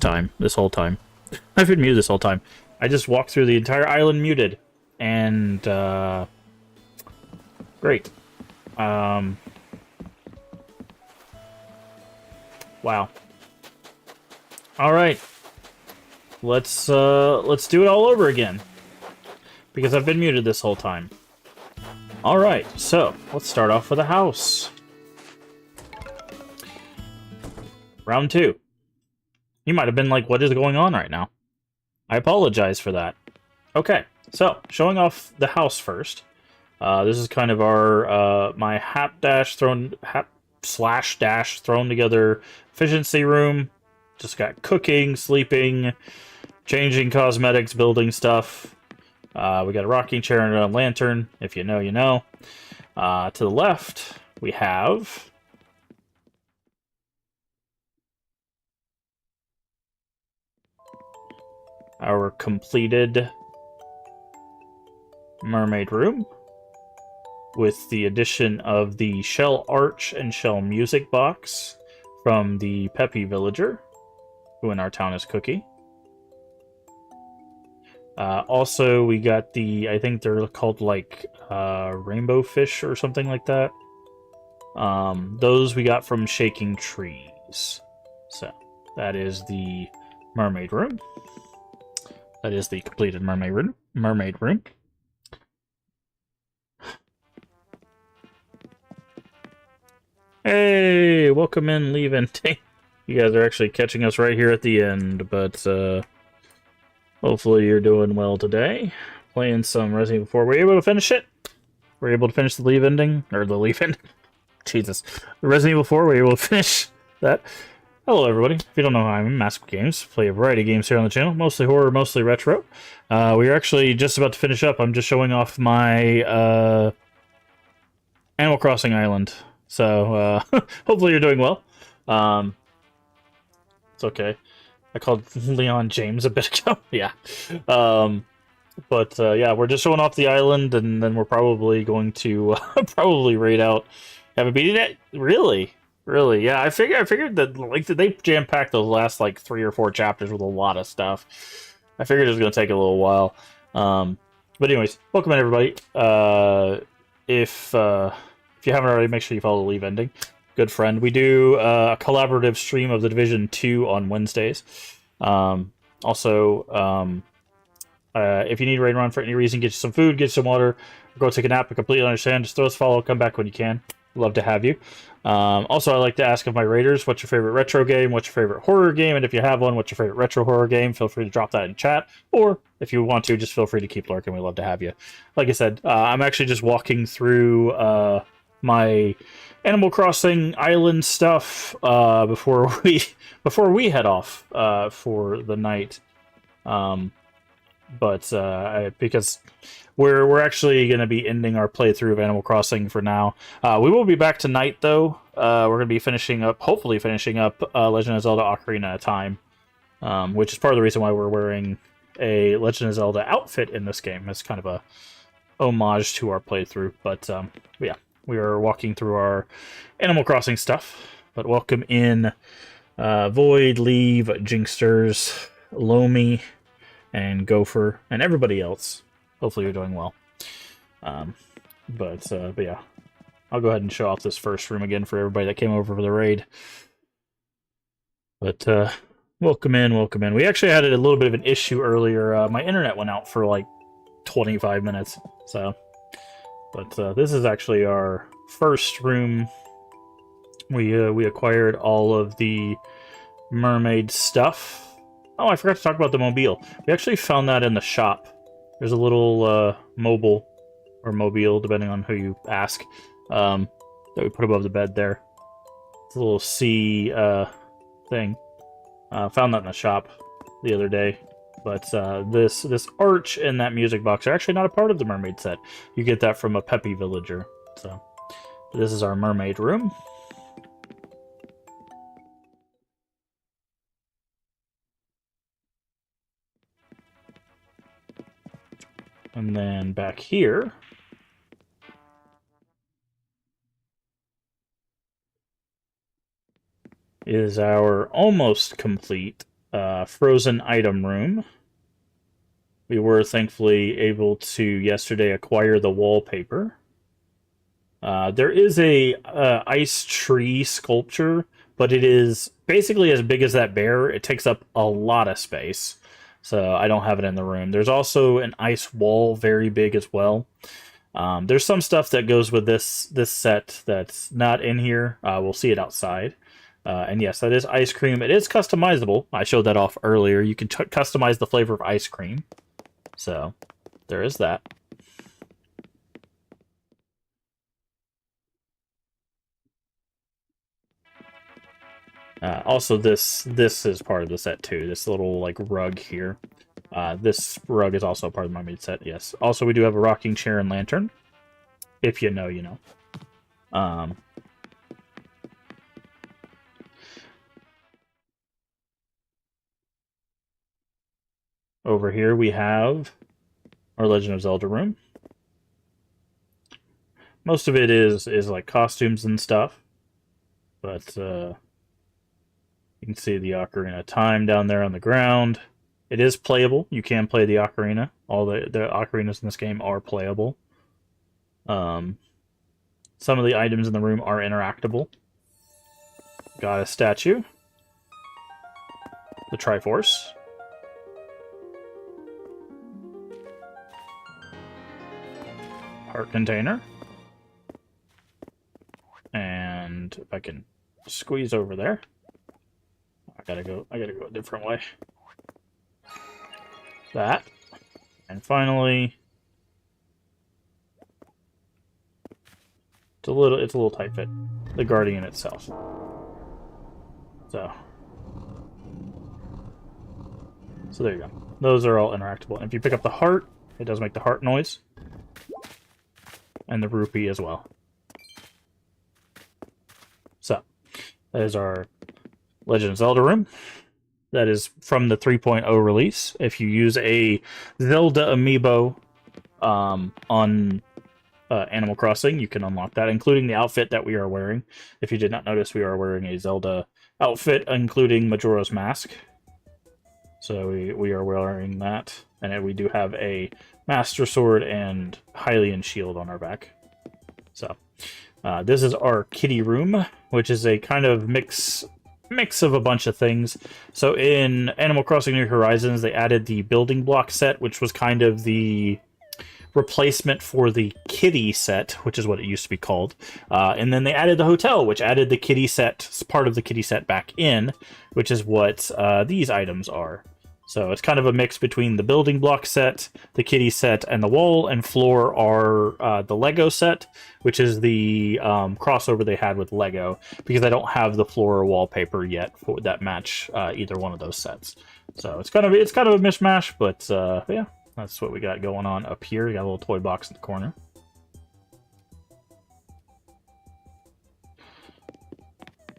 whole time. I've been muted this whole time. I just walked through the entire island muted. And, great. Wow. Alright. Let's do it all over again. Because I've been muted this whole time. Alright, so, let's start off with a house. Round 2. You might have been like, what is going on right now? I apologize for that. Okay, so, showing off the house first. This is kind of our, my hap/dash thrown together efficiency room. Just got cooking, sleeping, changing cosmetics, building stuff. We got a rocking chair and a lantern. If you know, you know. To the left, we have our completed mermaid room with the addition of the shell arch and shell music box from the Peppy villager, who in our town is Cookie. Also, we got the, I think they're called like rainbow fish or something like that. Those we got from Shaking Trees. So, that is the mermaid room. That is the completed mermaid room. Hey, welcome in, leave in. You guys are actually catching us right here at the end, but hopefully you're doing well today. Playing some Resident Evil 4. Were you able to finish it? Were you able to finish the leave ending? Or the leave ending? Jesus. The Resident Evil 4, were you able to finish that? Hello, everybody. If you don't know, I'm Mask Games. Play a variety of games here on the channel, mostly horror, mostly retro. We're actually just about to finish up. I'm just showing off my Animal Crossing Island. So, hopefully you're doing well. It's okay. I called Leon James a bit ago. Yeah. Yeah, we're just showing off the island, and then we're probably going to probably raid out. Haven't beaten it? Really? Really? Yeah, I figured that like they jam-packed those last like 3 or 4 chapters with a lot of stuff. I figured it was going to take a little while. But anyways, welcome in, everybody. If you haven't already, make sure you follow the leave ending. Good friend. We do a collaborative stream of The Division 2 on Wednesdays. If you need raid run for any reason, get you some food, get you some water, go take a nap. I completely understand. Just throw us a follow, come back when you can. Love to have you. Also, I like to ask of my raiders, what's your favorite retro game? What's your favorite horror game? And if you have one, what's your favorite retro horror game? Feel free to drop that in chat. Or if you want to, just feel free to keep lurking. We love to have you. Like I said, I'm actually just walking through my Animal Crossing Island stuff before we head off for the night. Because we're actually going to be ending our playthrough of Animal Crossing for now. We will be back tonight, though. We're going to be hopefully finishing up Legend of Zelda Ocarina of Time, which is part of the reason why we're wearing a Legend of Zelda outfit in this game. It's kind of a homage to our playthrough. But yeah, we are walking through our Animal Crossing stuff. But welcome in Void, Leave, Jinxters, Lomi, and Gopher, and everybody else. Hopefully you're doing well. But yeah, I'll go ahead and show off this first room again for everybody that came over for the raid. But welcome in, welcome in. We actually had a little bit of an issue earlier. My internet went out for like 25 minutes. So, but this is actually our first room. We acquired all of the mermaid stuff. Oh, I forgot to talk about the mobile. We actually found that in the shop. There's a little mobile, or mobile, depending on who you ask, that we put above the bed there. It's a little sea thing. Found that in the shop the other day. But this arch and that music box are actually not a part of the mermaid set. You get that from a Peppy villager. So this is our mermaid room. And then back here is our almost complete frozen item room. We were thankfully able to yesterday acquire the wallpaper. There is a ice tree sculpture, but it is basically as big as that bear. It takes up a lot of space. So I don't have it in the room. There's also an ice wall, very big as well. There's some stuff that goes with this set that's not in here. We'll see it outside. And yes, that is ice cream. It is customizable. I showed that off earlier. You can customize the flavor of ice cream. So there is that. Also, this is part of the set too. This little like rug here. This rug is also part of the mermaid set. Yes. Also, we do have a rocking chair and lantern. If you know, you know. Over here we have our Legend of Zelda room. Most of it is like costumes and stuff, but you can see the Ocarina of Time down there on the ground. It is playable. You can play the ocarina. All the ocarinas in this game are playable. Some of the items in the room are interactable. Got a statue. The Triforce. Heart container. And if I can squeeze over there. I gotta go a different way. That. And finally, it's a little tight fit. The Guardian itself. So there you go. Those are all interactable. And if you pick up the heart, it does make the heart noise. And the rupee as well. So, that is our Legend of Zelda room. That is from the 3.0 release. If you use a Zelda amiibo on Animal Crossing, you can unlock that, including the outfit that we are wearing. If you did not notice, we are wearing a Zelda outfit, including Majora's Mask. So we are wearing that, and we do have a Master Sword and Hylian shield on our back. So this is our kitty room, which is a kind of mix of a bunch of things. So in Animal Crossing New Horizons, they added the building block set, which was kind of the replacement for the kitty set, which is what it used to be called. And then they added the hotel, which added the kitty set, part of the kitty set back in, which is what these items are. So it's kind of a mix between the building block set, the kitty set, and the wall and floor are the Lego set, which is the crossover they had with Lego, because I don't have the floor or wallpaper yet that match either one of those sets. So it's kind of a mishmash, but yeah, that's what we got going on up here. We got a little toy box in the corner.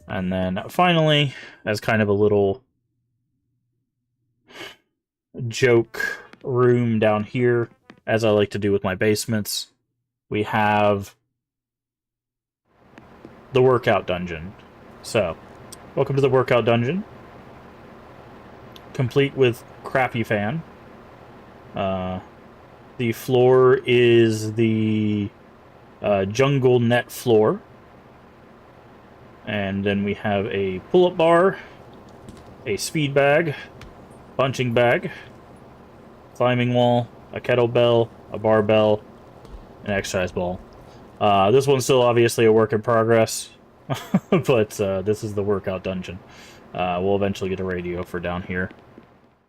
And then finally, as kind of a little joke room down here, as I like to do with my basements, we have the workout dungeon. So, welcome to the workout dungeon, complete with Crappy Fan. The floor is the jungle net floor, and then we have a pull-up bar, a speed bag, punching bag, climbing wall, a kettlebell, a barbell, an exercise ball. This one's still obviously a work in progress, but this is the workout dungeon. We'll eventually get a radio for down here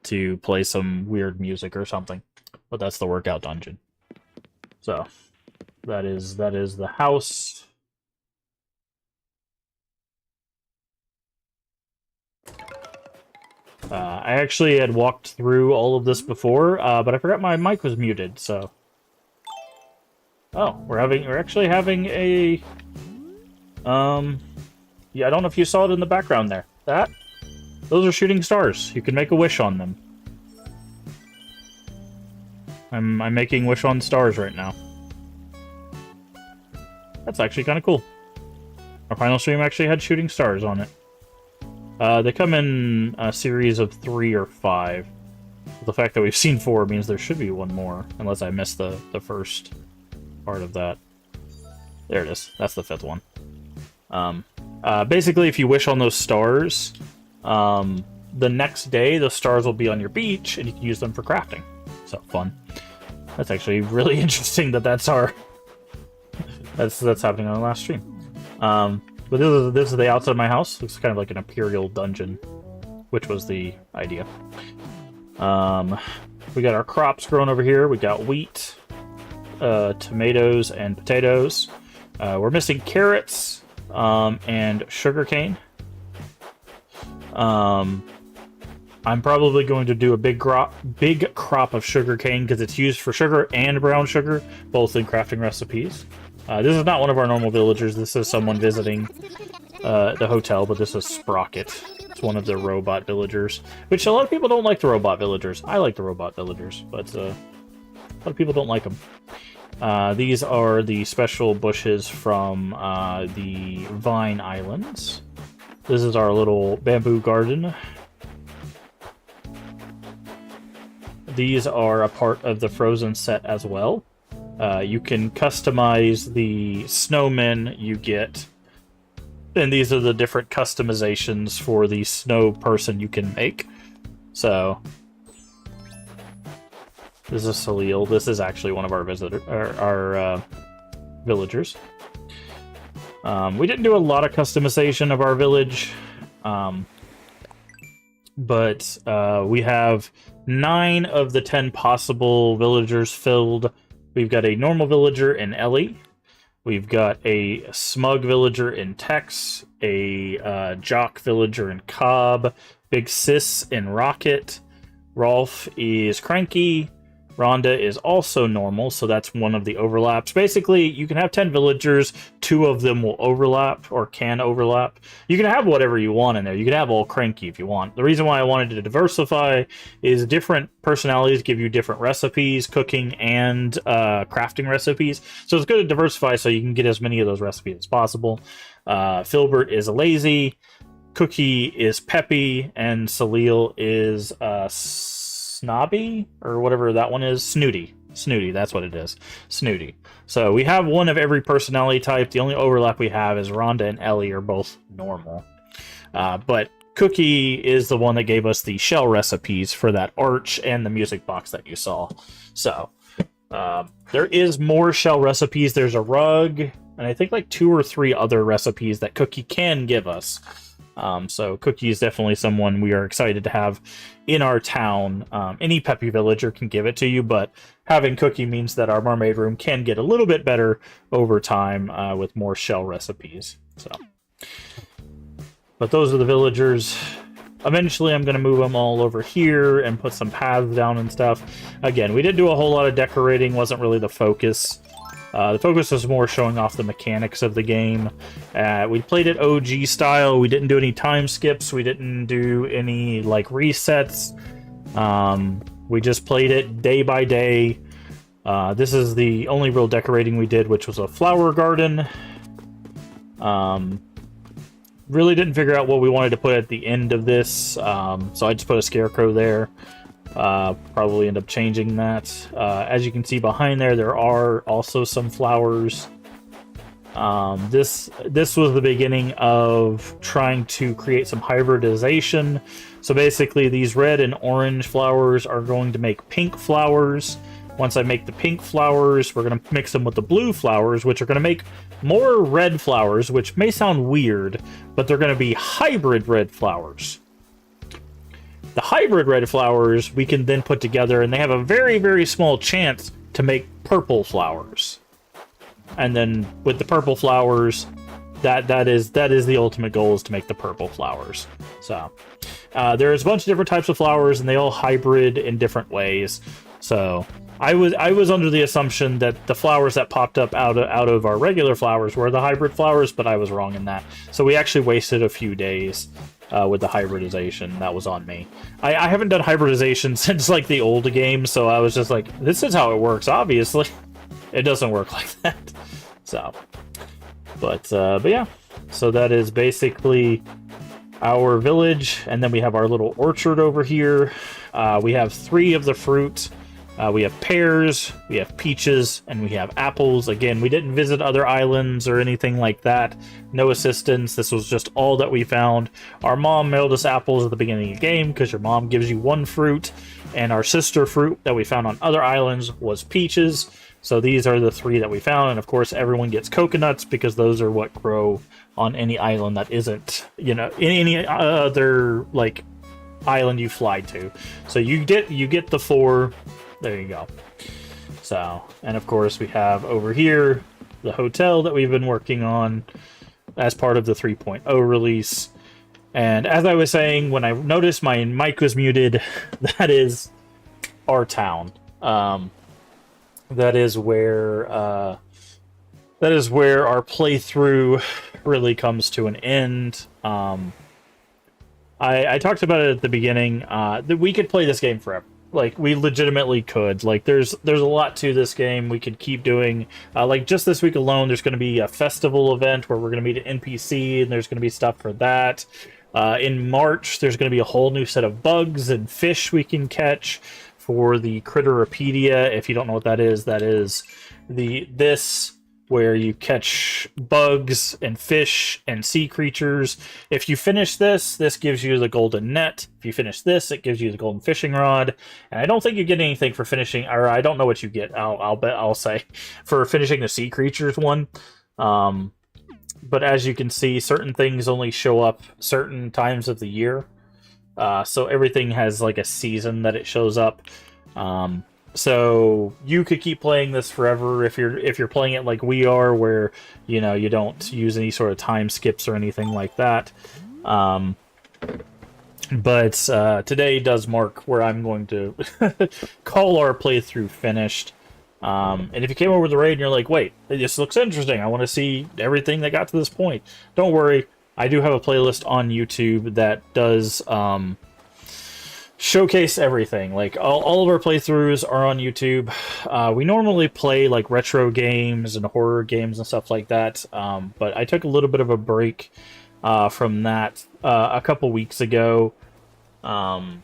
to play some weird music or something, but that's the workout dungeon. So that is the house. I actually had walked through all of this before, but I forgot my mic was muted, so... Oh, we're actually having a... Yeah, I don't know if you saw it in the background there. Those are shooting stars. You can make a wish on them. I'm making wish on stars right now. That's actually kind of cool. Our final stream actually had shooting stars on it. They come in a series of 3 or 5. The fact that we've seen 4 means there should be one more, unless I missed the first part of that. There it is. That's the 5th one. Basically, if you wish on those stars, the next day those stars will be on your beach, and you can use them for crafting. So, fun. That's actually really interesting that that's happening on the last stream. But this is the outside of my house. Looks kind of like an imperial dungeon, which was the idea. We got our crops growing over here. We got wheat, tomatoes, and potatoes. We're missing carrots and sugarcane. I'm probably going to do a big crop of sugarcane because it's used for sugar and brown sugar, both in crafting recipes. This is not one of our normal villagers. This is someone visiting the hotel, but this is Sprocket. It's one of the robot villagers, which a lot of people don't like the robot villagers. I like the robot villagers, but a lot of people don't like them. These are the special bushes from the Vine Islands. This is our little bamboo garden. these are a part of the Frozen set as well. You can customize the snowmen you get, and these are the different customizations for the snow person you can make. So, this is Salil. This is actually one of our villagers. We didn't do a lot of customization of our village, but we have 9 of the 10 possible villagers filled. We've got a normal villager in Ellie. We've got a smug villager in Tex, a jock villager in Cobb, Big Sis in Rocket, Rolf is Cranky, Rhonda is also normal, so that's one of the overlaps. Basically, you can have 10 villagers, 2 of them will overlap, or can overlap. You can have whatever you want in there. You can have all Cranky if you want. The reason why I wanted to diversify is different personalities give you different recipes, cooking and crafting recipes. So it's good to diversify so you can get as many of those recipes as possible. Filbert is lazy, Cookie is peppy, and Salil is snobby, or whatever that one is. Snooty, that's what it is. Snooty. So we have one of every personality type. The only overlap we have is Rhonda and Ellie are both normal. But Cookie is the one that gave us the shell recipes for that arch and the music box that you saw. So there is more shell recipes. There's a rug, and I think like 2 or 3 other recipes that Cookie can give us. So Cookie is definitely someone we are excited to have in our town. Any peppy villager can give it to you, but having Cookie means that our mermaid room can get a little bit better over time with more shell recipes. So, but those are the villagers. Eventually I'm going to move them all over here and put some paths down and stuff. Again, we didn't do a whole lot of decorating, wasn't really the focus. The focus was more showing off the mechanics of the game. We played it OG style. We didn't do any time skips. We didn't do any like resets. We just played it day by day. This is the only real decorating we did, which was a flower garden. Really didn't figure out what we wanted to put at the end of this, so I just put a scarecrow there. Probably end up changing that. As you can see behind there, there are also some flowers. This was the beginning of trying to create some hybridization. So basically, these red and orange flowers are going to make pink flowers. Once I make the pink flowers, we're going to mix them with the blue flowers, which are going to make more red flowers, which may sound weird, but they're going to be hybrid red flowers. The hybrid red flowers we can then put together, and they have a very, very small chance to make purple flowers. And then with the purple flowers, that is the ultimate goal, is to make the purple flowers. So there's a bunch of different types of flowers, and they all hybrid in different ways. So I was under the assumption that the flowers that popped up out of our regular flowers were the hybrid flowers, but I was wrong in that. So we actually wasted a few days with the hybridization. That was on me. I haven't done hybridization since like the old game, so I was just like, this is how it works. Obviously, it doesn't work like that. So, but yeah. So that is basically our village, and then we have our little orchard over here. We have 3 of the fruit. We have pears, we have peaches, and we have apples. Again, we didn't visit other islands or anything like that. No assistance. This was just all that we found. Our mom mailed us apples at the beginning of the game because your mom gives you 1 fruit. And our sister fruit that we found on other islands was peaches. So these are the 3 that we found. And of course, everyone gets coconuts because those are what grow on any island that isn't, in any other like island you fly to. So you get the 4. There you go. So, and of course we have over here the hotel that we've been working on as part of the 3.0 release. And as I was saying, when I noticed my mic was muted, that is our town. That is where our playthrough really comes to an end. I talked about it at the beginning, that we could play this game forever. Like, we legitimately could. Like, there's a lot to this game we could keep doing. Like, just this week alone, there's going to be a festival event where we're going to meet an NPC, and there's going to be stuff for that. In March, there's going to be a whole new set of bugs and fish we can catch for the Critteropedia. If you don't know what that is this where you catch bugs and fish and sea creatures. If you finish this, this gives you the golden net. If you finish this, it gives you the golden fishing rod. And I don't think you get anything for finishing, or I don't know what you get. I'll say for finishing the sea creatures one. But as you can see, certain things only show up certain times of the year. So everything has like a season that it shows up. So you could keep playing this forever if you're playing it like we are, where you don't use any sort of time skips or anything like that. But today does mark where I'm going to call our playthrough finished. And if you came over the raid and you're like, wait, this looks interesting, I want to see everything that got to this point, don't worry, I do have a playlist on YouTube that does showcase everything. Like all of our playthroughs are on YouTube. We normally play like retro games and horror games and stuff like that, but I took a little bit of a break from that a couple weeks ago, and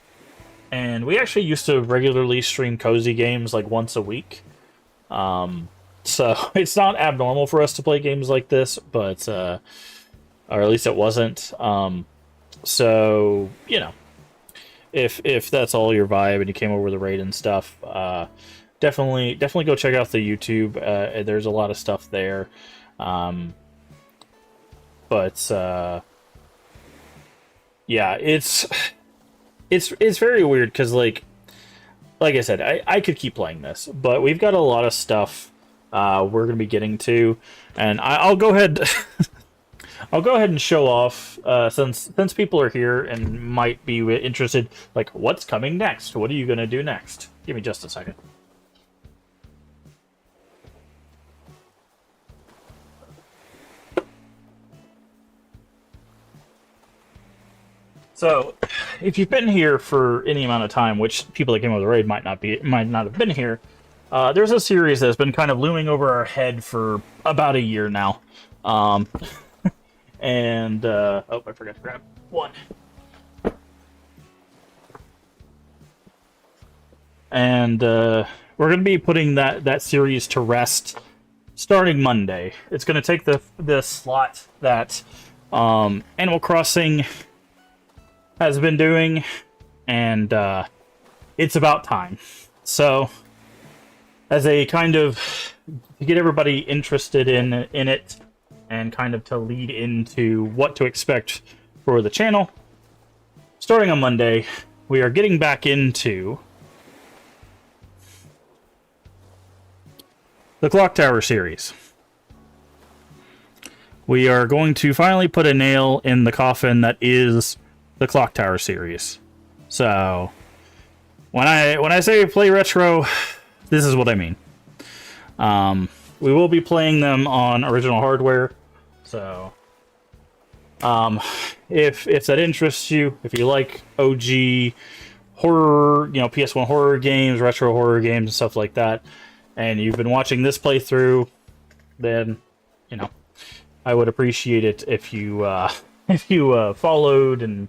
we actually used to regularly stream cozy games like once a week, so it's not abnormal for us to play games like this, but or at least it wasn't. So if that's all your vibe and you came over the raid and stuff, definitely go check out the YouTube. There's a lot of stuff there. But yeah, it's very weird because like I said, I could keep playing this, but we've got a lot of stuff we're gonna be getting to, and I'll go ahead. I'll go ahead and show off, since people are here and might be interested, like, what's coming next? What are you going to do next? Give me just a second. So, if you've been here for any amount of time, which people that came over the raid might not have been here, there's a series that's been kind of looming over our head for about a year now. And, oh, I forgot to grab one. And, we're going to be putting that series to rest starting Monday. It's going to take the slot that, Animal Crossing has been doing, and, it's about time. So, as a kind of, to get everybody interested in it, and kind of to lead into what to expect for the channel, starting on Monday, we are getting back into the Clock Tower series. We are going to finally put a nail in the coffin that is the Clock Tower series. So, when I say play retro, this is what I mean. We will be playing them on original hardware. So, if that interests you, if you like OG horror, PS1 horror games, retro horror games, and stuff like that, and you've been watching this playthrough, then, I would appreciate it if you followed and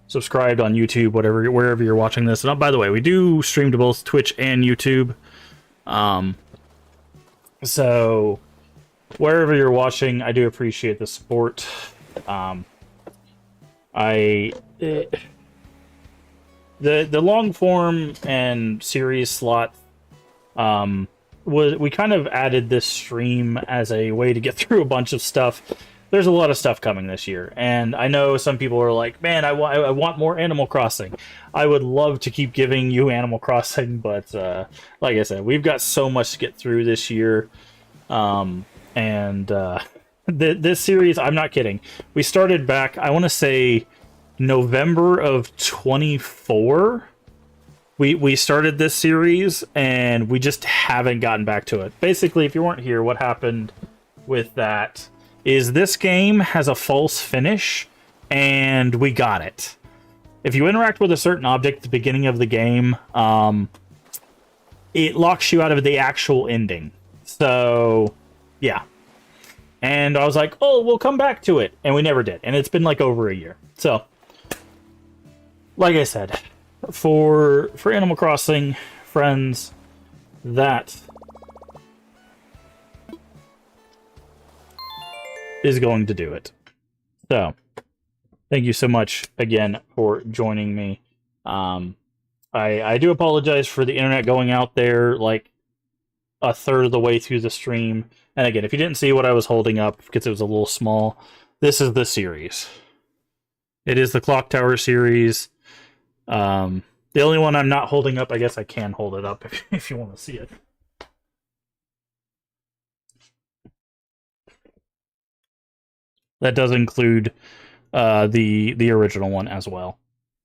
subscribed on YouTube, wherever you're watching this. And by the way, we do stream to both Twitch and YouTube. So wherever you're watching, I do appreciate the support. The long form and series slot, we kind of added this stream as a way to get through a bunch of stuff. There's a lot of stuff coming this year, and I know some people are like, man, I want more Animal Crossing. I would love to keep giving you Animal Crossing, but like I said, we've got so much to get through this year. This series, I'm not kidding. We started back, I want to say, November of 24. We started this series, and we just haven't gotten back to it. Basically, if you weren't here, what happened with that is this game has a false finish, and we got it. If you interact with a certain object at the beginning of the game, it locks you out of the actual ending. So, yeah. And I was like, oh, we'll come back to it. And we never did. And it's been like over a year. So, like I said, for Animal Crossing, friends, that is going to do it. So, thank you so much again for joining me. I do apologize for the internet going out there like a third of the way through the stream. And again, if you didn't see what I was holding up because it was a little small, this is the series. It is the Clock Tower series. The only one I'm not holding up, I guess I can hold it up if you want to see it. That does include the original one as well.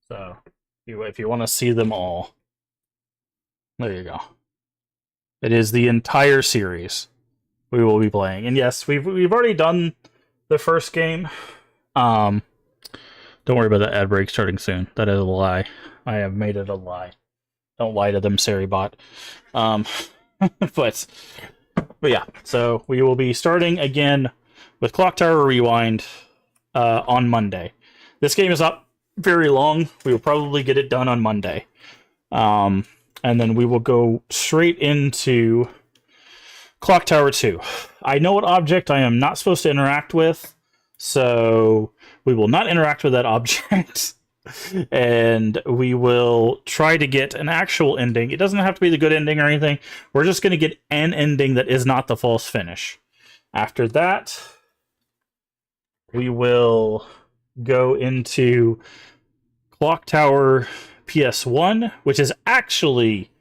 So if you want to see them all, there you go. It is the entire series we will be playing. And yes, we've already done the first game. Don't worry about that ad break starting soon. That is a lie. I have made it a lie. Don't lie to them, Saribot. But yeah, so we will be starting again with Clock Tower Rewind on Monday. This game is not very long. We will probably get it done on Monday. And then we will go straight into Clock Tower 2. I know what object I am not supposed to interact with, so we will not interact with that object. And we will try to get an actual ending. It doesn't have to be the good ending or anything. We're just going to get an ending that is not the false finish. After that, we will go into Clock Tower PS1, which is actually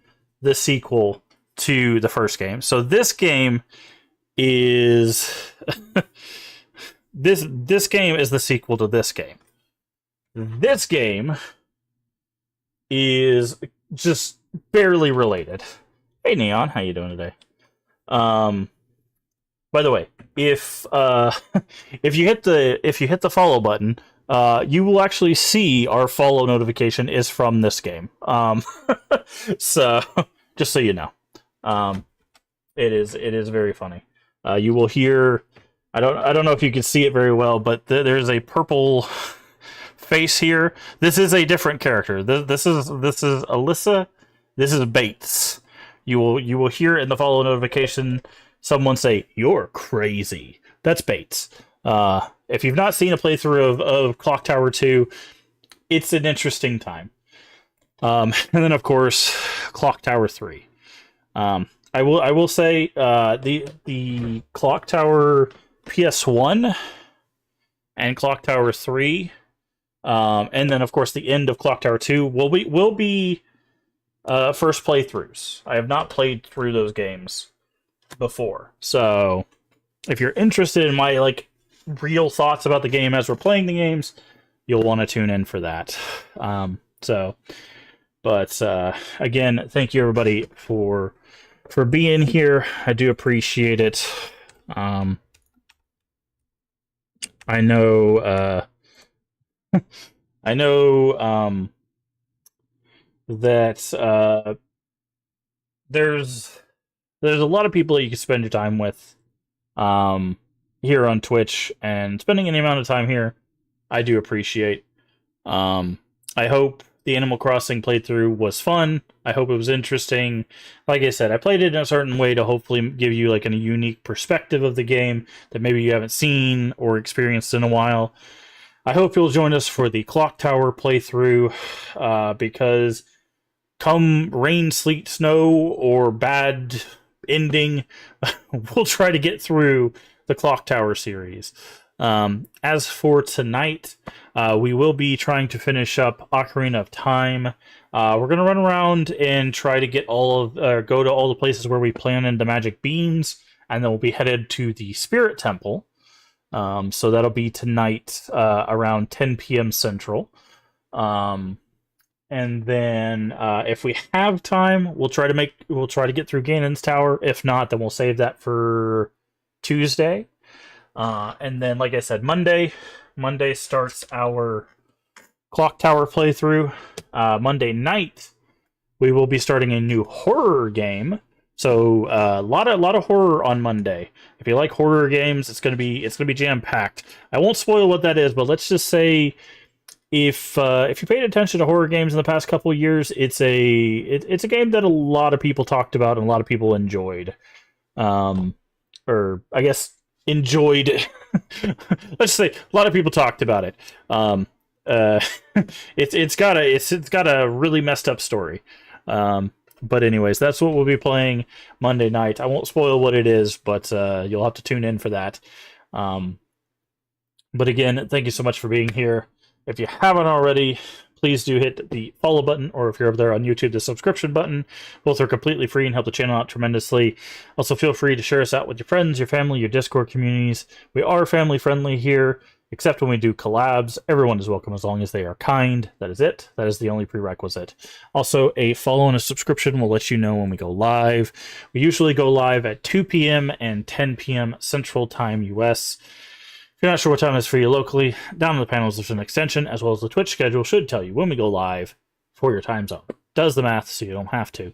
the sequel to the first game. So this game is this game is the sequel to this game. This game is just barely related. Hey Neon, how you doing today? By the way, if you hit the follow button, you will actually see our follow notification is from this game. So just so you know, it is very funny. You will hear. I don't know if you can see it very well, but there's a purple face here. This is a different character. This is Alyssa. This is Bates. You will hear in the follow notification someone say, "You're crazy." That's Bates. If you've not seen a playthrough of Clock Tower 2, it's an interesting time. And then of course, Clock Tower 3. I will say the Clock Tower PS1 and Clock Tower 3, and then of course the end of Clock Tower 2 will be first playthroughs. I have not played through those games before, so if you're interested in my real thoughts about the game as we're playing the games, you'll want to tune in for that. But again, thank you everybody for being here. I do appreciate it. I know that there's a lot of people that you can spend your time with here on Twitch, and spending any amount of time here, I do appreciate. I hope the Animal Crossing playthrough was fun. I hope it was interesting. Like I said, I played it in a certain way to hopefully give you a unique perspective of the game that maybe you haven't seen or experienced in a while. I hope you'll join us for the Clock Tower playthrough, because come rain, sleet, snow, or bad ending, we'll try to get through the Clock Tower series. As for tonight, we will be trying to finish up Ocarina of Time. We're going to run around and try to get go to all the places where we planted the magic beans, and then we'll be headed to the Spirit Temple. So that'll be tonight around 10 p.m. Central. And then if we have time, we'll try to get through Ganon's Tower. If not, then we'll save that for Tuesday. And then, like I said, Monday starts our Clock Tower playthrough. Monday night, we will be starting a new horror game. So a lot of horror on Monday. If you like horror games, it's gonna be jam packed. I won't spoil what that is, but let's just say if you paid attention to horror games in the past couple of years, it's a game that a lot of people talked about and a lot of people enjoyed. Or I guess enjoyed. Let's say a lot of people talked about it. Uh, it's got a really messed up story. But anyways, that's what we'll be playing Monday night. I won't spoil what it is, but you'll have to tune in for that. But again, thank you so much for being here. If you haven't already, please do hit the follow button, or if you're over there on YouTube, the subscription button. Both are completely free and help the channel out tremendously. Also, feel free to share us out with your friends, your family, your Discord communities. We are family friendly here, except when we do collabs. Everyone is welcome as long as they are kind. That is it. That is the only prerequisite. Also, a follow and a subscription will let you know when we go live. We usually go live at 2 p.m. and 10 p.m. Central Time US. If you're not sure what time it is for you locally, down in the panels there's an extension, as well as the Twitch schedule should tell you when we go live for your time zone. Does the math so you don't have to.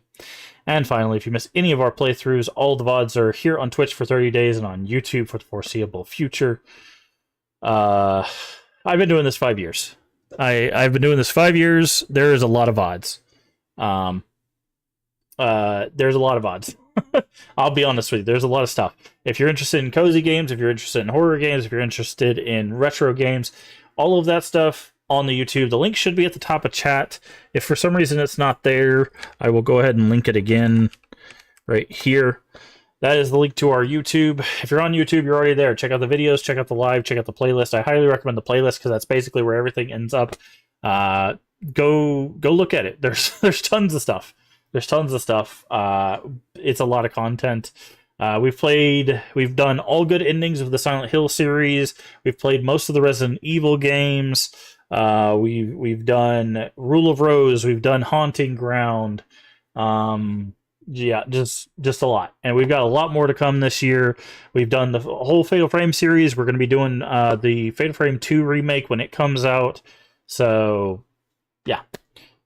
And finally, if you miss any of our playthroughs, all the VODs are here on Twitch for 30 days and on YouTube for the foreseeable future. I've been doing this 5 years. I've been doing this 5 years. There is a lot of VODs. There's a lot of VODs. I'll be honest with you, there's a lot of stuff. If you're interested in cozy games, if you're interested in horror games, if you're interested in retro games, all of that stuff on the YouTube. The link should be at the top of chat. If for some reason it's not there, I will go ahead and link it again right here. That is the link to our YouTube. If you're on YouTube, you're already there. Check out the videos, check out the live, check out the playlist. I highly recommend the playlist because that's basically where everything ends up. Go look at it. There's tons of stuff. There's tons of stuff. It's a lot of content. We've done all good endings of the Silent Hill series. We've played most of the Resident Evil games. We've done Rule of Rose. We've done Haunting Ground. Yeah, just a lot. And we've got a lot more to come this year. We've done the whole Fatal Frame series. We're going to be doing the Fatal Frame 2 remake when it comes out. So, yeah.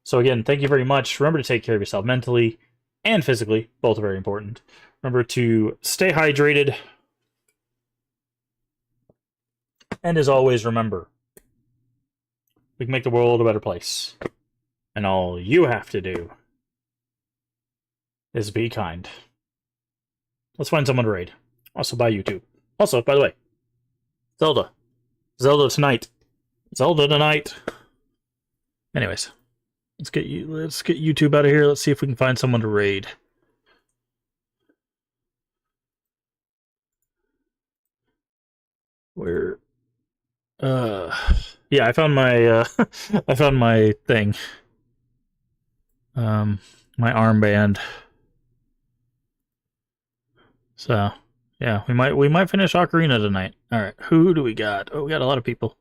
So again, thank you very much. Remember to take care of yourself mentally and physically. Both are very important. Remember to stay hydrated. And as always, remember, we can make the world a better place. And all you have to do is be kind. Let's find someone to raid. Also by YouTube. Also, by the way, Zelda. Zelda tonight. Zelda tonight. Anyways. Let's get YouTube out of here. Let's see if we can find someone to raid. Where yeah, I found my I found my thing. My armband. So, yeah, we might finish Ocarina tonight. All right, who do we got? Oh, we got a lot of people.